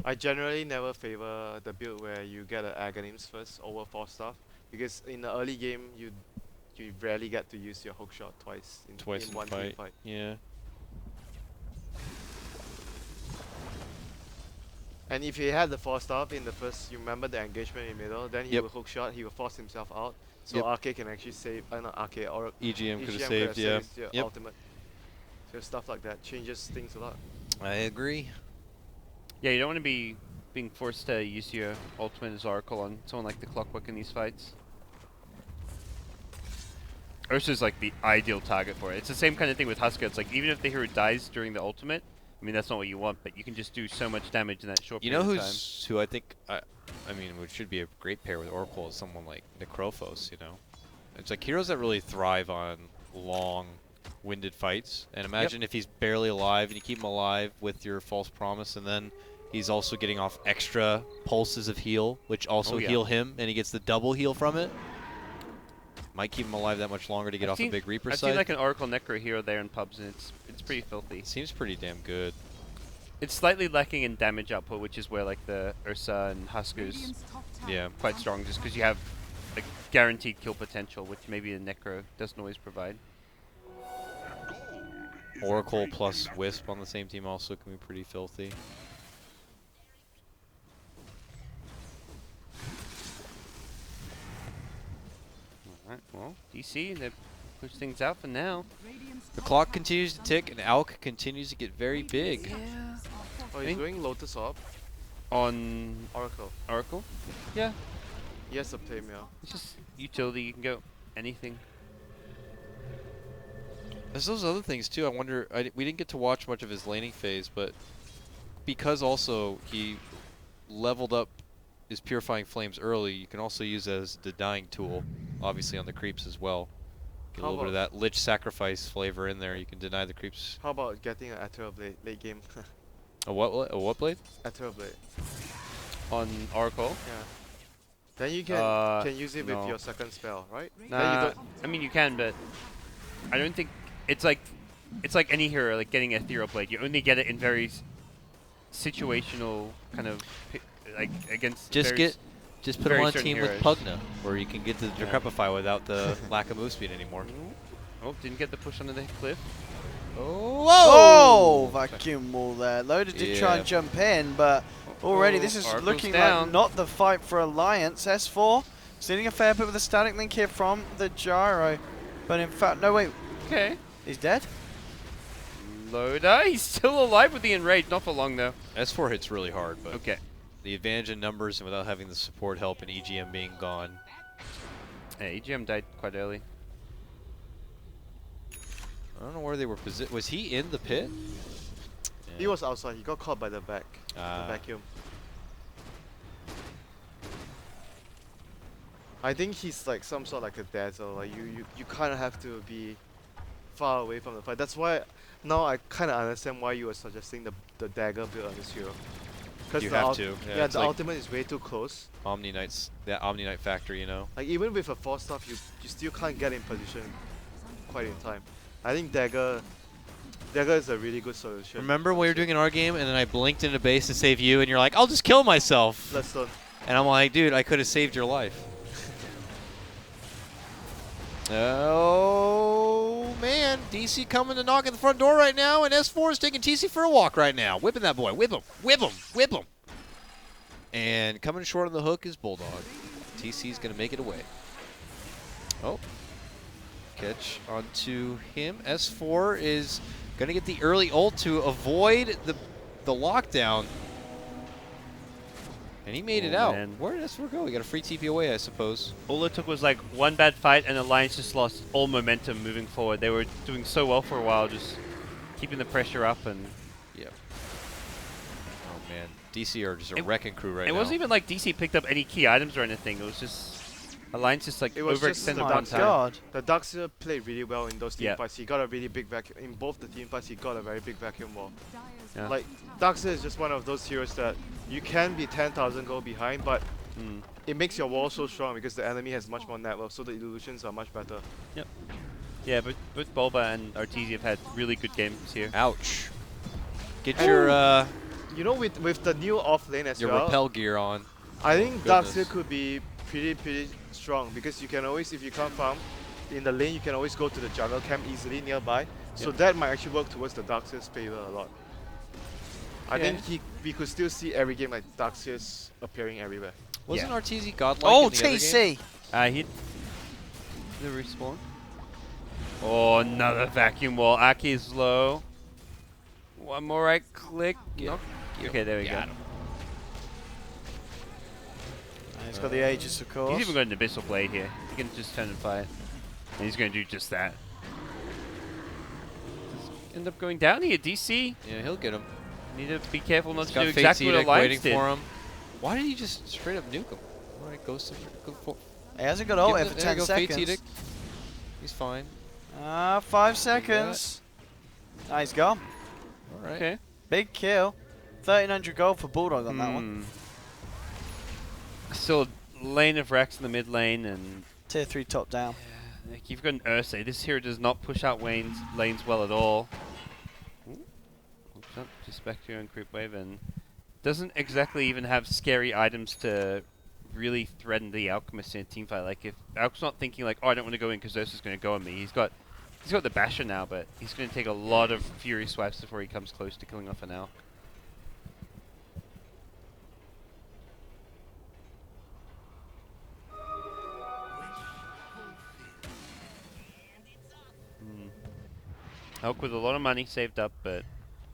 Speaker 4: I generally never favor the build where you get an Aghanims first over 4 stuff, because in the early game you rarely get to use your hook shot twice in one team fight.
Speaker 2: Yeah.
Speaker 4: And if he had the 4 stuff in the first, you remember the engagement in the middle, then he
Speaker 2: Yep.
Speaker 4: will hook shot, he will force himself out, so
Speaker 2: Yep.
Speaker 4: RK can actually save, not RK, or
Speaker 2: EGM could have
Speaker 4: EGM
Speaker 2: saved, yeah.
Speaker 4: your
Speaker 2: Yep.
Speaker 4: ultimate. So stuff like that changes things a lot.
Speaker 2: I agree.
Speaker 1: Yeah, you don't want to be being forced to use your ultimate as Oracle on someone like the Clockwork in these fights. Ursa's like the ideal target for it. It's the same kind of thing with Husker. It's like even if the hero dies during the ultimate, I mean that's not what you want, but you can just do so much damage in that short
Speaker 2: You
Speaker 1: period
Speaker 2: know
Speaker 1: of time.
Speaker 2: who I think, I mean, which should be a great pair with Oracle is someone like Necrophos, you know? It's like heroes that really thrive on long-winded fights. And imagine if he's barely alive and you keep him alive with your false promise, and then he's also getting off extra pulses of heal, which also
Speaker 1: yeah.
Speaker 2: heal him, and he gets the double heal from it. Might keep him alive that much longer to get off a big Reaper
Speaker 1: I've
Speaker 2: side.
Speaker 1: seen like an Oracle Necro hero there in pubs, and it's pretty filthy.
Speaker 2: Seems pretty damn good.
Speaker 1: It's slightly lacking in damage output, which is where like the Ursa and Huskers
Speaker 5: Radiant's top tower
Speaker 2: Yeah.
Speaker 5: is
Speaker 1: quite
Speaker 5: under
Speaker 1: strong, just because you have like guaranteed kill potential, which maybe the Necro doesn't always provide.
Speaker 2: Oracle plus Wisp on the same team also can be pretty filthy.
Speaker 1: Alright, well, DC, they push things out for now.
Speaker 5: Radiant's
Speaker 2: The
Speaker 5: top
Speaker 2: clock
Speaker 5: tower
Speaker 2: continues
Speaker 5: is
Speaker 2: to
Speaker 5: under
Speaker 2: tick, and Alk continues to get very big.
Speaker 5: structures are
Speaker 4: Oh,
Speaker 5: fortified.
Speaker 4: he's going Lotus Orb,
Speaker 1: On
Speaker 4: Oracle.
Speaker 1: Oracle? Yeah,
Speaker 4: He has a play mail.
Speaker 1: it's just utility, you can go anything.
Speaker 2: There's those other things too. I wonder. We didn't get to watch much of his laning phase, but because also he leveled up is Purifying Flames early, you can also use it as the dying tool, obviously on the creeps as well. Get a
Speaker 4: How
Speaker 2: little bit of that Lich Sacrifice flavor in there. You can deny the creeps.
Speaker 4: How about getting an Ethereal Blade late game?
Speaker 2: A what blade?
Speaker 4: Ethereal Blade.
Speaker 1: On Oracle.
Speaker 4: Yeah. Then you can use it with
Speaker 1: no.
Speaker 4: your second spell, right?
Speaker 1: Nah,
Speaker 4: don't-
Speaker 1: I mean you can, but I don't think it's like any hero, like getting Ethereal Blade. You only get it in very situational kind of like against.
Speaker 2: Just put
Speaker 1: very
Speaker 2: him on a
Speaker 1: certain
Speaker 2: team with
Speaker 1: heroes.
Speaker 2: Pugna, where you can get to the
Speaker 1: Yeah.
Speaker 2: Decrepify without the lack of move speed anymore.
Speaker 1: Oh, didn't get the push under the cliff.
Speaker 3: Oh, vacuum wall there. Loader did try
Speaker 2: Yeah.
Speaker 3: and jump in, but already this is
Speaker 1: Oracle's
Speaker 3: looking
Speaker 1: down.
Speaker 3: like not the fight for Alliance. S4 stealing a fair bit with a static link here from the gyro. But in fact, no, wait,
Speaker 1: Okay.
Speaker 3: he's dead?
Speaker 1: Loda, he's still alive with the enrage. Not for long though.
Speaker 2: S4 hits really hard, but
Speaker 1: Okay.
Speaker 2: the advantage in numbers and without having the support help and EGM being gone.
Speaker 1: Yeah, EGM died quite early.
Speaker 2: I don't know where they were Was he in the pit?
Speaker 4: He was outside. He got caught by the back. The
Speaker 2: Ah.
Speaker 4: vacuum. I think he's like some sort like a dazzle. Like you kind of have to be far away from the fight. That's why now I kind of understand why you were suggesting the dagger build on this hero.
Speaker 2: You have to.
Speaker 4: Yeah,
Speaker 2: it's
Speaker 4: the
Speaker 2: like
Speaker 4: ultimate is way too close.
Speaker 2: Omni Knight's that Omni Knight factor, you know.
Speaker 4: Like even with a 4-staff, you still can't get in position quite in time. I think dagger is a really good solution.
Speaker 2: Remember when we were doing an R game and then I blinked into base to save you and you're like, I'll just kill myself.
Speaker 4: Let's done.
Speaker 2: And I'm like, dude, I could have saved your life. Oh man, DC coming to knock at the front door right now, and S4 is taking TC for a walk right now. Whipping that boy. Whip him. Whip him. Whip him. And coming short on the hook is Bulldog. TC's going to make it away. Oh. Catch onto him. S4 is going to get the early ult to avoid the lockdown. And he made it out.
Speaker 1: Man.
Speaker 2: Where did S4 go? He got a free TP away, I suppose.
Speaker 1: All it took was like one bad fight, and Alliance just lost all momentum moving forward. They were doing so well for a while, just keeping the pressure up, and
Speaker 2: Yeah. Oh man, DC are just a wrecking crew right
Speaker 1: it
Speaker 2: now.
Speaker 1: wasn't even like DC picked up any key items or anything. It was just Alliance just like
Speaker 4: It was just
Speaker 1: overextended
Speaker 4: the
Speaker 1: one
Speaker 4: dark
Speaker 1: time.
Speaker 3: God.
Speaker 4: The Darkseer played really well in those team
Speaker 1: Yeah.
Speaker 4: fights. He got a really big vacuum. In both the team fights, he got a very big vacuum wall.
Speaker 1: Yeah.
Speaker 4: Like, Darkseer is just one of those heroes that you can be 10,000 gold behind, but it makes your wall so strong because the enemy has much more network, so the illusions are much better.
Speaker 1: Yeah, but both Bulba and Arteezy have had really good games here.
Speaker 2: Ouch. Get your
Speaker 4: You know, with the new off lane as well,
Speaker 2: repel gear on.
Speaker 4: I think
Speaker 2: Goodness.
Speaker 4: Darkseer could be pretty strong because you can always, if you can't farm in the lane, you can always go to the jungle camp easily nearby. So that might actually work towards the Darkseer's favor a lot. I think we could still see every game like Darkseer's appearing everywhere.
Speaker 2: Wasn't
Speaker 1: Yeah.
Speaker 2: Arteezy godlike
Speaker 3: Oh,
Speaker 2: in the other game?
Speaker 3: TC!
Speaker 1: Hit the respawn. Oh, another vacuum wall. Aki's low. One more right click.
Speaker 2: Get
Speaker 1: Okay, there we go.
Speaker 2: Got him.
Speaker 3: He's got the Aegis, of course.
Speaker 1: He's even got an Abyssal Blade here. He can just turn and fight. And he's going to do just that. Just end up going down here. DC,
Speaker 2: Yeah, he'll get him.
Speaker 1: need to be careful not
Speaker 2: He's
Speaker 1: to do
Speaker 2: got Fate's
Speaker 1: exactly what
Speaker 2: Edict
Speaker 1: Alliance
Speaker 2: waiting
Speaker 1: did.
Speaker 2: for him. Why did he just straight up nuke him? Alright, go for
Speaker 3: He hasn't got ult
Speaker 2: Give
Speaker 3: here
Speaker 2: him
Speaker 3: for
Speaker 2: there you
Speaker 3: 10
Speaker 2: go, Fate's
Speaker 3: seconds.
Speaker 2: Edict. He's fine.
Speaker 3: 5 seconds. Ah, he's gone.
Speaker 2: Alright.
Speaker 1: Okay.
Speaker 3: Big kill. 1,300 gold for Bulldog on that one.
Speaker 1: Still a lane of Rex in the mid lane, and
Speaker 3: Tier 3 top down.
Speaker 1: like, you've got an Ursay. This hero does not push out lanes well at all. Ooh. Oops, up to Spectre and Creep Wave, and doesn't exactly even have scary items to really threaten the Alchemist in a team fight. Like, if Alchemist's not thinking like, oh, I don't want to go in because Ursa's going to go on me. He's got the Basher now, but he's going to take a lot of Fury swipes before he comes close to killing off an Alch. Alch with a lot of money saved up, but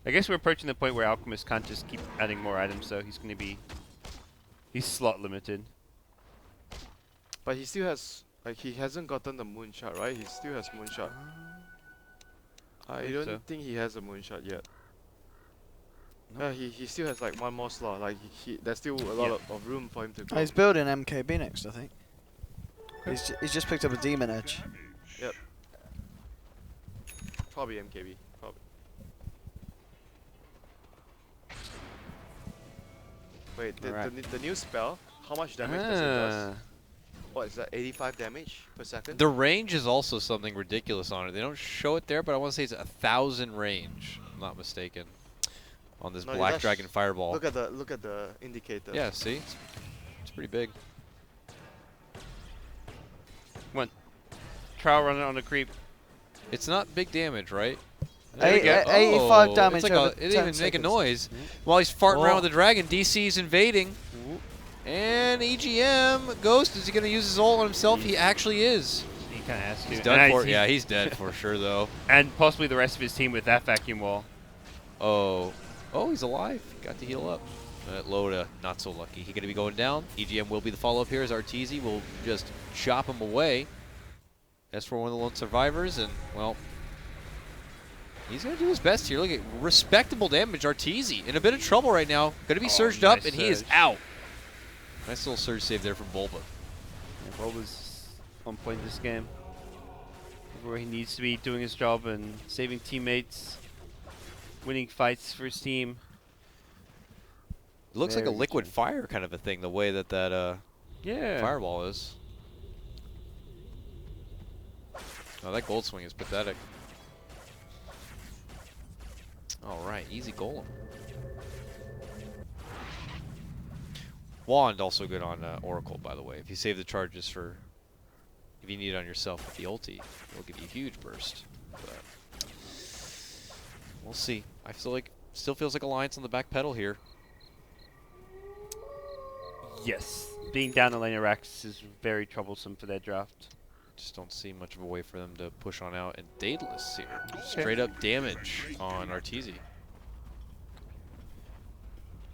Speaker 1: I guess we're approaching the point where Alchemist can't just keep adding more items, so he's going to be... He's slot limited.
Speaker 4: But he still has, like, he hasn't gotten the moonshot, right? He still has moonshot. I
Speaker 1: think
Speaker 4: don't
Speaker 1: so.
Speaker 4: think he has a moonshot yet. Yeah, he still has like one more slot. Like there's still a lot of room for him to
Speaker 3: Oh,
Speaker 4: go.
Speaker 3: he's building MKB next, I think. He's just picked up a Demon Edge.
Speaker 4: Yep. Probably MKB. Probably. Wait,
Speaker 1: Alright.
Speaker 4: the new spell, how much damage does it does? What is that, 85 damage per second?
Speaker 2: The range is also something ridiculous on it. They don't show it there, but I want to say it's 1,000 range. If I'm not mistaken. On this
Speaker 4: No,
Speaker 2: Black
Speaker 4: that's-
Speaker 2: Dragon Fireball.
Speaker 4: Look at the indicator.
Speaker 2: Yeah, see? It's pretty big.
Speaker 1: Trial runner on the creep.
Speaker 2: It's not big damage, right?
Speaker 1: There we go.
Speaker 3: 85 damage
Speaker 2: It's like
Speaker 3: over
Speaker 2: it didn't
Speaker 3: 10
Speaker 2: even make a
Speaker 3: seconds.
Speaker 2: noise. While he's farting around
Speaker 3: Oh.
Speaker 2: with the dragon, DC's invading. And EGM, Ghost, is he going to use his ult on himself? He actually is.
Speaker 1: He kind of has to.
Speaker 2: He's
Speaker 1: And
Speaker 2: done for it.
Speaker 1: he's-
Speaker 2: Yeah, he's dead for sure, though.
Speaker 1: And possibly the rest of his team with that vacuum wall.
Speaker 2: Oh, he's alive. Got to heal up. Loda, not so lucky. He going to be going down. EGM will be the follow-up here as Arteezy will just chop him away. As for one of the lone survivors, and, well, he's going to do his best here. Look at respectable damage. Arteezy in a bit of trouble right now. Going to be surged up,
Speaker 1: nice
Speaker 2: and he is
Speaker 1: surge.
Speaker 2: out. Nice little surge save there from Bulba.
Speaker 1: Yeah, Bulba's on point this game. Where he needs to be doing his job and saving teammates, winning fights for his team.
Speaker 2: It looks like a
Speaker 1: Very
Speaker 2: liquid
Speaker 1: good.
Speaker 2: fire kind of a thing, the way that
Speaker 1: Yeah.
Speaker 2: fireball is. Oh, that gold swing is pathetic. All right, easy golem. Wand also good on Oracle, by the way. If you save the charges for, if you need it on yourself with the ulti, it'll give you a huge burst. But we'll see. I feel like still feels like Alliance on the back pedal here.
Speaker 1: Yes. Being down the lane of Rax is very troublesome for their draft.
Speaker 2: Just don't see much of a way for them to push on out. And Daedalus here. Straight up damage on Arteezy.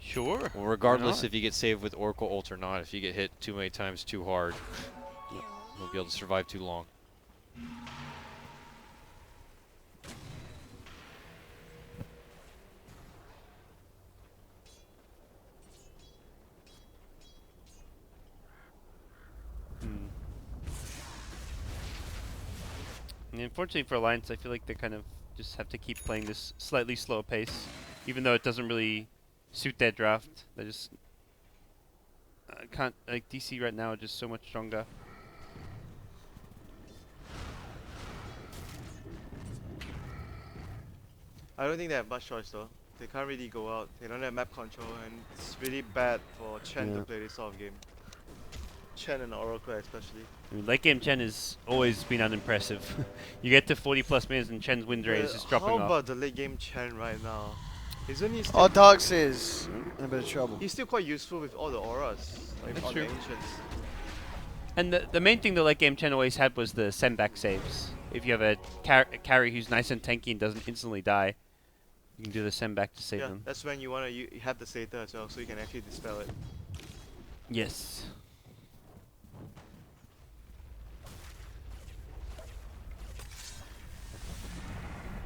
Speaker 1: Sure.
Speaker 2: Well, regardless
Speaker 1: not?
Speaker 2: if you get saved with Oracle ult or not, if you get hit too many times too hard, you won't be able to survive too long.
Speaker 1: And unfortunately for Alliance, I feel like they kind of just have to keep playing this slightly slower pace, even though it doesn't really suit their draft. They just can't, like, DC right now are just so much stronger.
Speaker 4: I don't think they have much choice though. They can't really go out. They don't have map control, and it's really bad for Chen to
Speaker 1: Yeah.
Speaker 4: play this sort of game. Chen and Oracle especially.
Speaker 1: I mean, late game Chen has always been unimpressive. You get to 40 plus minutes and Chen's win rate is just dropping
Speaker 4: How
Speaker 1: off.
Speaker 4: about the late game Chen right now? Isn't he still?
Speaker 3: Oh, Darks is in a bit of trouble.
Speaker 4: He's still quite useful with all the auras, like
Speaker 1: That's
Speaker 4: on
Speaker 1: true.
Speaker 4: the ancients.
Speaker 1: And the main thing the late game Chen always had was the send back saves. If you have a carry who's nice and tanky and doesn't instantly die, you can do the send back to save
Speaker 4: Yeah,
Speaker 1: them.
Speaker 4: that's when you wanna you have the Satyr as well, so you can actually dispel it.
Speaker 1: Yes.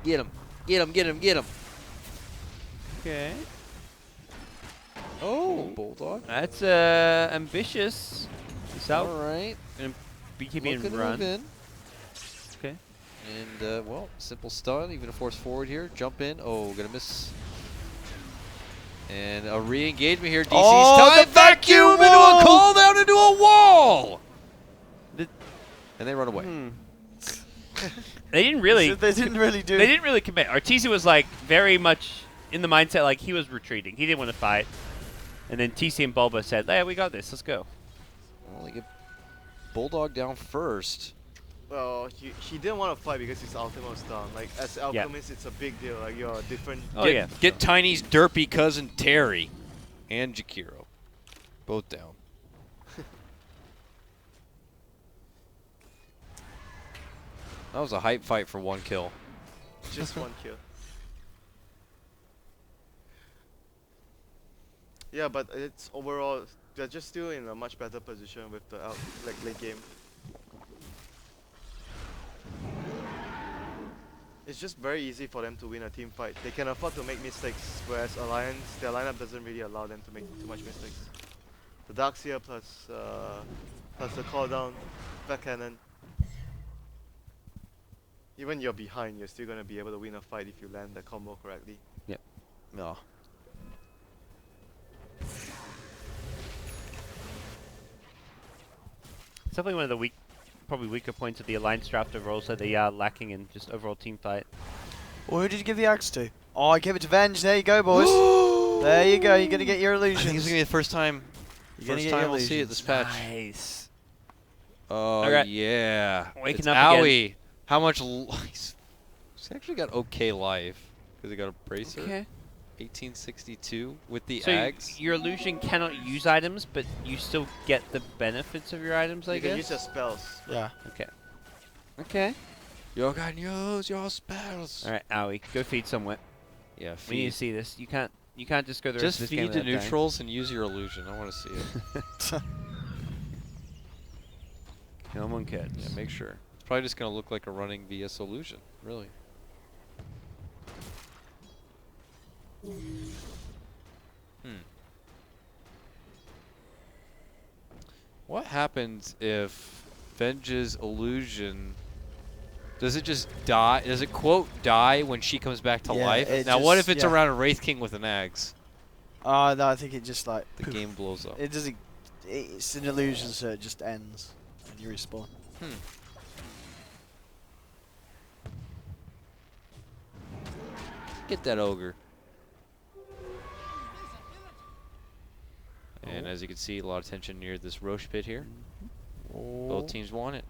Speaker 2: Get him. Get him, get him, get him.
Speaker 1: Okay.
Speaker 2: Oh, Bulldog.
Speaker 1: That's ambitious. He's out.
Speaker 2: All right.
Speaker 1: Be keeping
Speaker 2: Looking
Speaker 1: him
Speaker 2: to
Speaker 1: run.
Speaker 2: move in.
Speaker 1: Okay.
Speaker 2: And, well, simple stun, even a force forward here. Jump in. Oh, gonna miss. And a re-engagement here. DC's
Speaker 3: Oh,
Speaker 2: time.
Speaker 3: the vacuum
Speaker 2: into a
Speaker 3: wall!
Speaker 2: call down into a wall.
Speaker 1: The-
Speaker 2: And they run away.
Speaker 1: They didn't really.
Speaker 3: So they didn't really do.
Speaker 1: They didn't really commit. Arteezy was like very much in the mindset like he was retreating. He didn't want to fight. And then TC and Bulba said, "Hey, we got this. Let's go."
Speaker 2: Well, they get Bulldog down first.
Speaker 4: Well, he didn't want to fight because his ultimate was down. Like as alchemist, it's a big deal. Like you're a different.
Speaker 1: Oh yeah.
Speaker 2: Get Tiny's derpy cousin Terry and Jakiro. Both down. That was a hype fight for one kill.
Speaker 4: Just one kill. Yeah, but it's overall they're just still in a much better position with the late game. It's just very easy for them to win a team fight. They can afford to make mistakes, whereas Alliance, their lineup doesn't really allow them to make too much mistakes. The Darkseer plus the call down, back cannon. Even you're behind, you're still gonna be able to win a fight if you land the combo correctly.
Speaker 2: No.
Speaker 1: It's definitely one of the probably weaker points of the Alliance draft overall, so they are lacking in just overall team fight.
Speaker 3: Well, who did you give the axe to? Oh, I gave it to Venge. There you go, boys. There you go. You're gonna get your
Speaker 2: I
Speaker 3: illusions.
Speaker 2: think this is gonna be the first time.
Speaker 3: You're gonna
Speaker 2: First
Speaker 3: get
Speaker 2: time
Speaker 3: your
Speaker 2: we'll see it
Speaker 3: illusions.
Speaker 2: this patch.
Speaker 1: Nice.
Speaker 2: Oh
Speaker 1: Alright.
Speaker 2: yeah.
Speaker 1: Waking
Speaker 2: It's
Speaker 1: up again.
Speaker 2: Owie. How much? He's actually got okay life because he got a bracer.
Speaker 1: Okay.
Speaker 2: 1862 with the
Speaker 1: So
Speaker 2: Ags.
Speaker 1: your illusion cannot use items, but you still get the benefits of your items, I
Speaker 4: You
Speaker 1: guess?
Speaker 4: can use your spells.
Speaker 3: Yeah.
Speaker 1: Okay. Okay.
Speaker 2: You can use your spells.
Speaker 1: Alright, Owie, go feed somewhere.
Speaker 2: Yeah,
Speaker 1: We need to
Speaker 2: feed.
Speaker 1: see this. You can't just go the rest
Speaker 2: Just
Speaker 1: of this game
Speaker 2: feed to
Speaker 1: without dying.
Speaker 2: neutrals and use your illusion. I want to see it.
Speaker 1: Come on, kids.
Speaker 2: Yeah, make sure. It's probably just gonna look like a running VS illusion, really. What happens if Venge's illusion, does it just die? Does it quote die when she comes back to
Speaker 3: Yeah,
Speaker 2: life?
Speaker 3: it
Speaker 2: Now what
Speaker 3: just-
Speaker 2: if it's
Speaker 3: yeah.
Speaker 2: around a Wraith King with an Axe?
Speaker 3: No, I think it just like
Speaker 2: The game blows up.
Speaker 3: it doesn't. It's an illusion, so it just ends and you respawn.
Speaker 2: Get that ogre. And as you can see, a lot of tension near this Roche pit here. Both teams want it.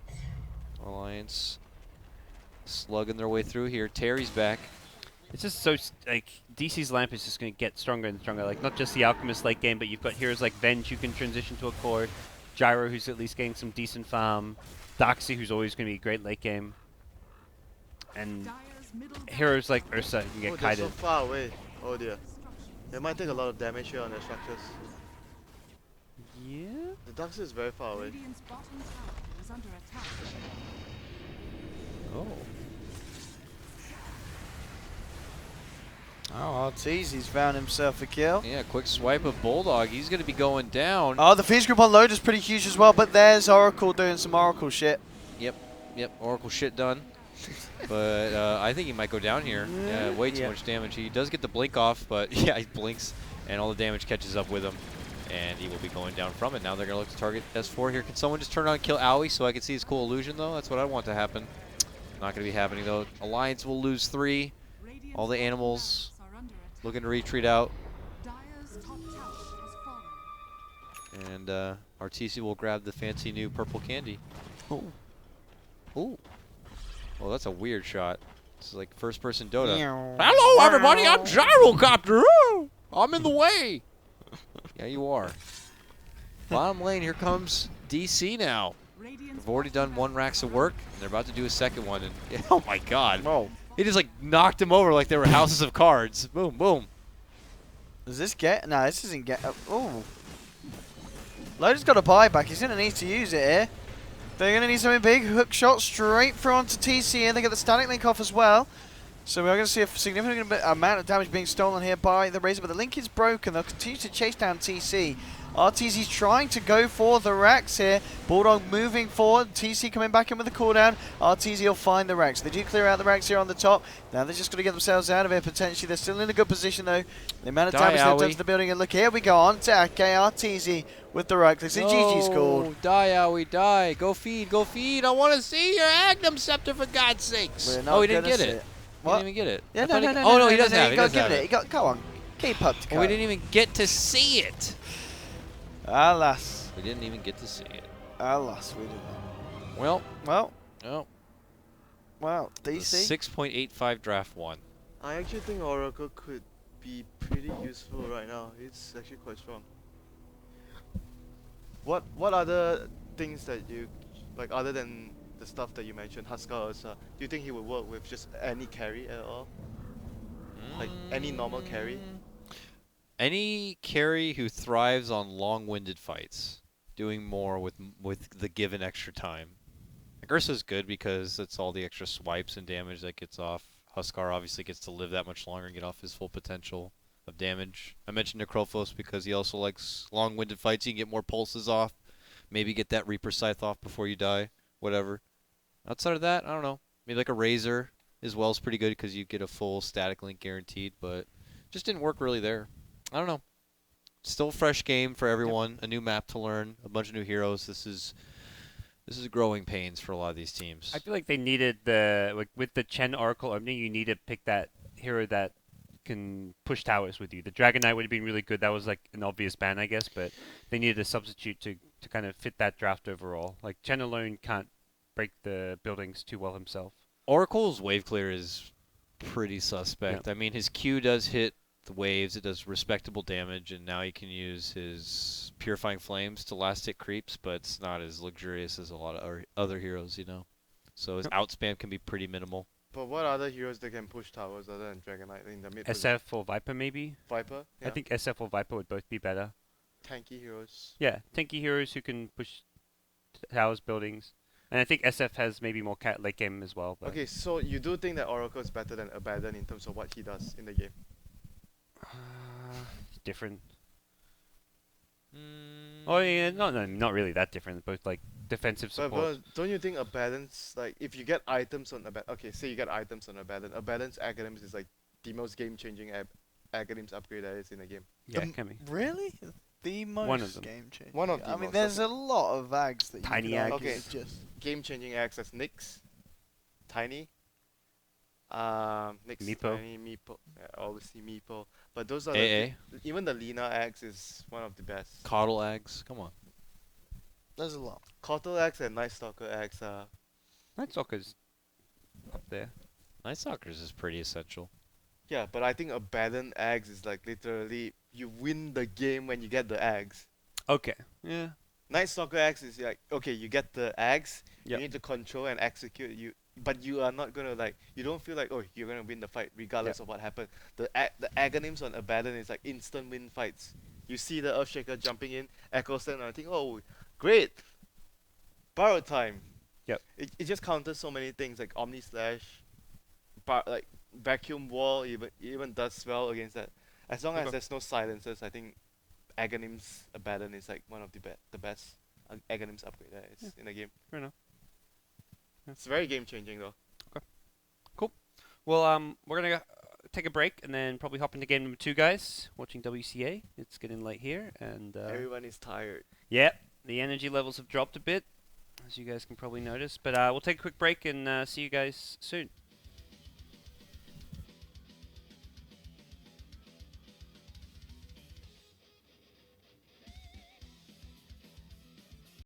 Speaker 2: Alliance slugging their way through here. Terry's back.
Speaker 1: It's just so, like, DC's lamp is just going to get stronger and stronger. Like, not just the Alchemist late game, but you've got heroes like Venge who can transition to a core, Gyro who's at least getting some decent farm, Doxy who's always going to be a great late game, and
Speaker 5: Dire's middle
Speaker 1: heroes like Ursa who can
Speaker 4: Oh,
Speaker 1: get
Speaker 4: they're so
Speaker 1: kited.
Speaker 4: far away. Oh dear. They might take a lot of damage here on their structures.
Speaker 1: Yeah?
Speaker 4: The Darkseer is very far away.
Speaker 5: Radiant's bottom tower is under attack.
Speaker 2: Oh.
Speaker 3: Oh, Arteezy's found himself a kill.
Speaker 2: Yeah, quick swipe of Bulldog. He's going to be going down.
Speaker 3: Oh, the Feast Group on load is pretty huge as well, but there's Oracle doing some Oracle shit.
Speaker 2: Yep, Oracle shit done. But I think he might go down here. Yeah, way too
Speaker 1: Yeah.
Speaker 2: much damage. He does get the blink off, but yeah, he blinks, and all the damage catches up with him. And he will be going down from it. Now they're going to look to target S4 here. Can someone just turn on and kill Owie so I can see his cool illusion, though? That's what I want to happen. Not going to be happening, though. Alliance will lose 3.
Speaker 5: Radiant's
Speaker 2: All the
Speaker 5: bottom
Speaker 2: animals
Speaker 5: barracks are under attack.
Speaker 2: looking to retreat out.
Speaker 5: Dire's top tower has fallen.
Speaker 2: And RTC will grab the fancy new purple candy.
Speaker 3: Oh.
Speaker 2: Ooh. Well, that's a weird shot. It's like first-person Dota.
Speaker 3: Hello,
Speaker 2: Hello, everybody. I'm Gyrocopter. I'm in the way. Yeah, you are. Bottom lane, here comes DC now.
Speaker 5: Radiant's
Speaker 2: We've already done
Speaker 5: bottom
Speaker 2: one
Speaker 5: barracks
Speaker 2: racks of
Speaker 5: are
Speaker 2: work, and they're about to do a second one. And oh my God,
Speaker 3: Whoa.
Speaker 2: he just like knocked him over like they were houses of cards. Boom, boom.
Speaker 3: Does this get? No, this isn't get. Oh. Loader's got a buyback. He's going to need to use it here. They're going to need something big. Hook shot straight through onto TC, and they get the static link off as well. So we're going to see a significant amount of damage being stolen here by the Razor, but the link is broken. They'll continue to chase down TC. RTC's trying to go for the racks here. Bulldog moving forward. TC coming back in with the cooldown. RTC will find the racks. They do clear out the racks here on the top. Now they're just going to get themselves out of here potentially. They're still in a good position though. The amount of damage they've done to the building. And look, here we go on to RTC with the racks. They see GG scored.
Speaker 2: Die, Owie, die. Go feed, go feed. I want to see your Agnum Scepter for God's sakes.
Speaker 3: We're not
Speaker 2: Oh, he didn't
Speaker 3: gonna
Speaker 2: get
Speaker 3: see
Speaker 2: it.
Speaker 3: it.
Speaker 2: He
Speaker 3: What?
Speaker 2: didn't even get it.
Speaker 3: Yeah,
Speaker 2: I
Speaker 3: no,
Speaker 2: thought
Speaker 3: no,
Speaker 2: he-
Speaker 3: no,
Speaker 2: Oh,
Speaker 3: no,
Speaker 2: no, he
Speaker 3: no,
Speaker 2: doesn't
Speaker 3: no,
Speaker 2: have it.
Speaker 3: you
Speaker 2: He
Speaker 3: gotta
Speaker 2: doesn't
Speaker 3: give
Speaker 2: have
Speaker 3: it.
Speaker 2: it.
Speaker 3: You got, go on. Keep up to
Speaker 2: We didn't even get to see it.
Speaker 3: Alas.
Speaker 2: We didn't even get to see it.
Speaker 3: Alas, we didn't.
Speaker 2: Well,
Speaker 3: Well,
Speaker 2: oh,
Speaker 3: well,
Speaker 2: the
Speaker 3: DC.
Speaker 2: 6.85 draft one.
Speaker 4: I actually think Oracle could be pretty useful right now. It's actually quite strong. What other things that you like other than the stuff that you mentioned, Huskar Ursa, do you think he would work with just any carry at all? Like any normal carry?
Speaker 2: Any carry who thrives on long-winded fights, doing more with the given extra time. Like Ursa's good because it's all the extra swipes and damage that gets off. Huskar obviously gets to live that much longer and get off his full potential of damage. I mentioned Necrophos because he also likes long-winded fights. You can get more pulses off. Maybe get that Reaper Scythe off before you die. Whatever. Outside of that, I don't know. Maybe like a Razor as well is pretty good because you get a full static link guaranteed, but just didn't work really there. I don't know. Still a fresh game for everyone. A new map to learn. A bunch of new heroes. This is growing pains for a lot of these teams.
Speaker 1: I feel like they needed the like with the Chen Oracle opening, you need to pick that hero that can push towers with you. The Dragon Knight would have been really good. That was like an obvious ban, I guess, but they needed a substitute to kind of fit that draft overall. Like Chen alone can't break the buildings too well himself.
Speaker 2: Oracle's wave clear is pretty suspect. I mean, his Q does hit the waves. It does respectable damage, and now he can use his Purifying Flames to last hit creeps, but it's not as luxurious as a lot of other heroes, you know. So his outspam can be pretty minimal.
Speaker 4: But what other heroes that can push towers other than Dragon Knight in the mid?
Speaker 1: SF or Viper maybe?
Speaker 4: Viper? Yeah.
Speaker 1: I think SF or Viper would both be better.
Speaker 4: Tanky heroes.
Speaker 1: Yeah, tanky heroes who can push towers, buildings. And I think SF has maybe more cat late game as well. But
Speaker 4: Okay, so you do think that Oracle is better than Abaddon in terms of what he does in the game?
Speaker 1: it's different. Oh yeah, not really that different. Both like defensive support.
Speaker 4: But don't you think Abaddon's like if you get items on Abaddon? Okay, say you get items on Abaddon. Abaddon's Aghanim's is like the most game-changing Aghanim's upgrade that is in the game.
Speaker 1: Yeah, it can be.
Speaker 3: Really? The most
Speaker 1: One of them.
Speaker 3: game changing.
Speaker 4: One of the
Speaker 3: I mean,
Speaker 4: most,
Speaker 3: there's
Speaker 4: okay.
Speaker 3: a lot of Ags that
Speaker 1: Tiny
Speaker 3: you could
Speaker 1: Ag.
Speaker 3: argue
Speaker 4: Okay.
Speaker 3: is just
Speaker 4: Game-changing acts as Nyx, Tiny, Nyx,
Speaker 1: Meepo.
Speaker 4: Tiny, Meepo, yeah, obviously Meepo. But those are
Speaker 2: AA.
Speaker 4: even the Lina Axe is one of the best.
Speaker 2: Coddle Ags. Come on.
Speaker 3: there's a lot.
Speaker 4: Kotal Axe and Night Stalker Axe are
Speaker 1: Night Stalker's up there.
Speaker 2: Night Stalkers is pretty essential.
Speaker 4: yeah, but I think Abaddon Axe is like literally you win the game when you get the Axe.
Speaker 1: Okay. Yeah.
Speaker 4: Night Stalker Axe is like okay, you get the Axe,
Speaker 1: Yep.
Speaker 4: you need to control and execute you, but you are not gonna like you don't feel like oh you're gonna win the fight regardless of what happened. The Aghanims on Abaddon is like instant win fights. You see the Earthshaker jumping in, Echo Stand, and I think oh great, borrow time.
Speaker 1: Yep.
Speaker 4: It just counters so many things like Omni Slash, like Vacuum Wall even does well against that. As long as
Speaker 1: Okay.
Speaker 4: there's no silencers, I think Aghanim's Abaddon is like one of the best Aghanim's upgrade there is in the game.
Speaker 1: Fair enough.
Speaker 4: It's very game changing though.
Speaker 1: Well, we're gonna take a break and then probably hop into game number 2, guys. Watching WCA. It's getting late here, and
Speaker 4: Everyone is tired.
Speaker 1: yeah, the energy levels have dropped a bit, as you guys can probably notice. But we'll take a quick break and see you guys soon.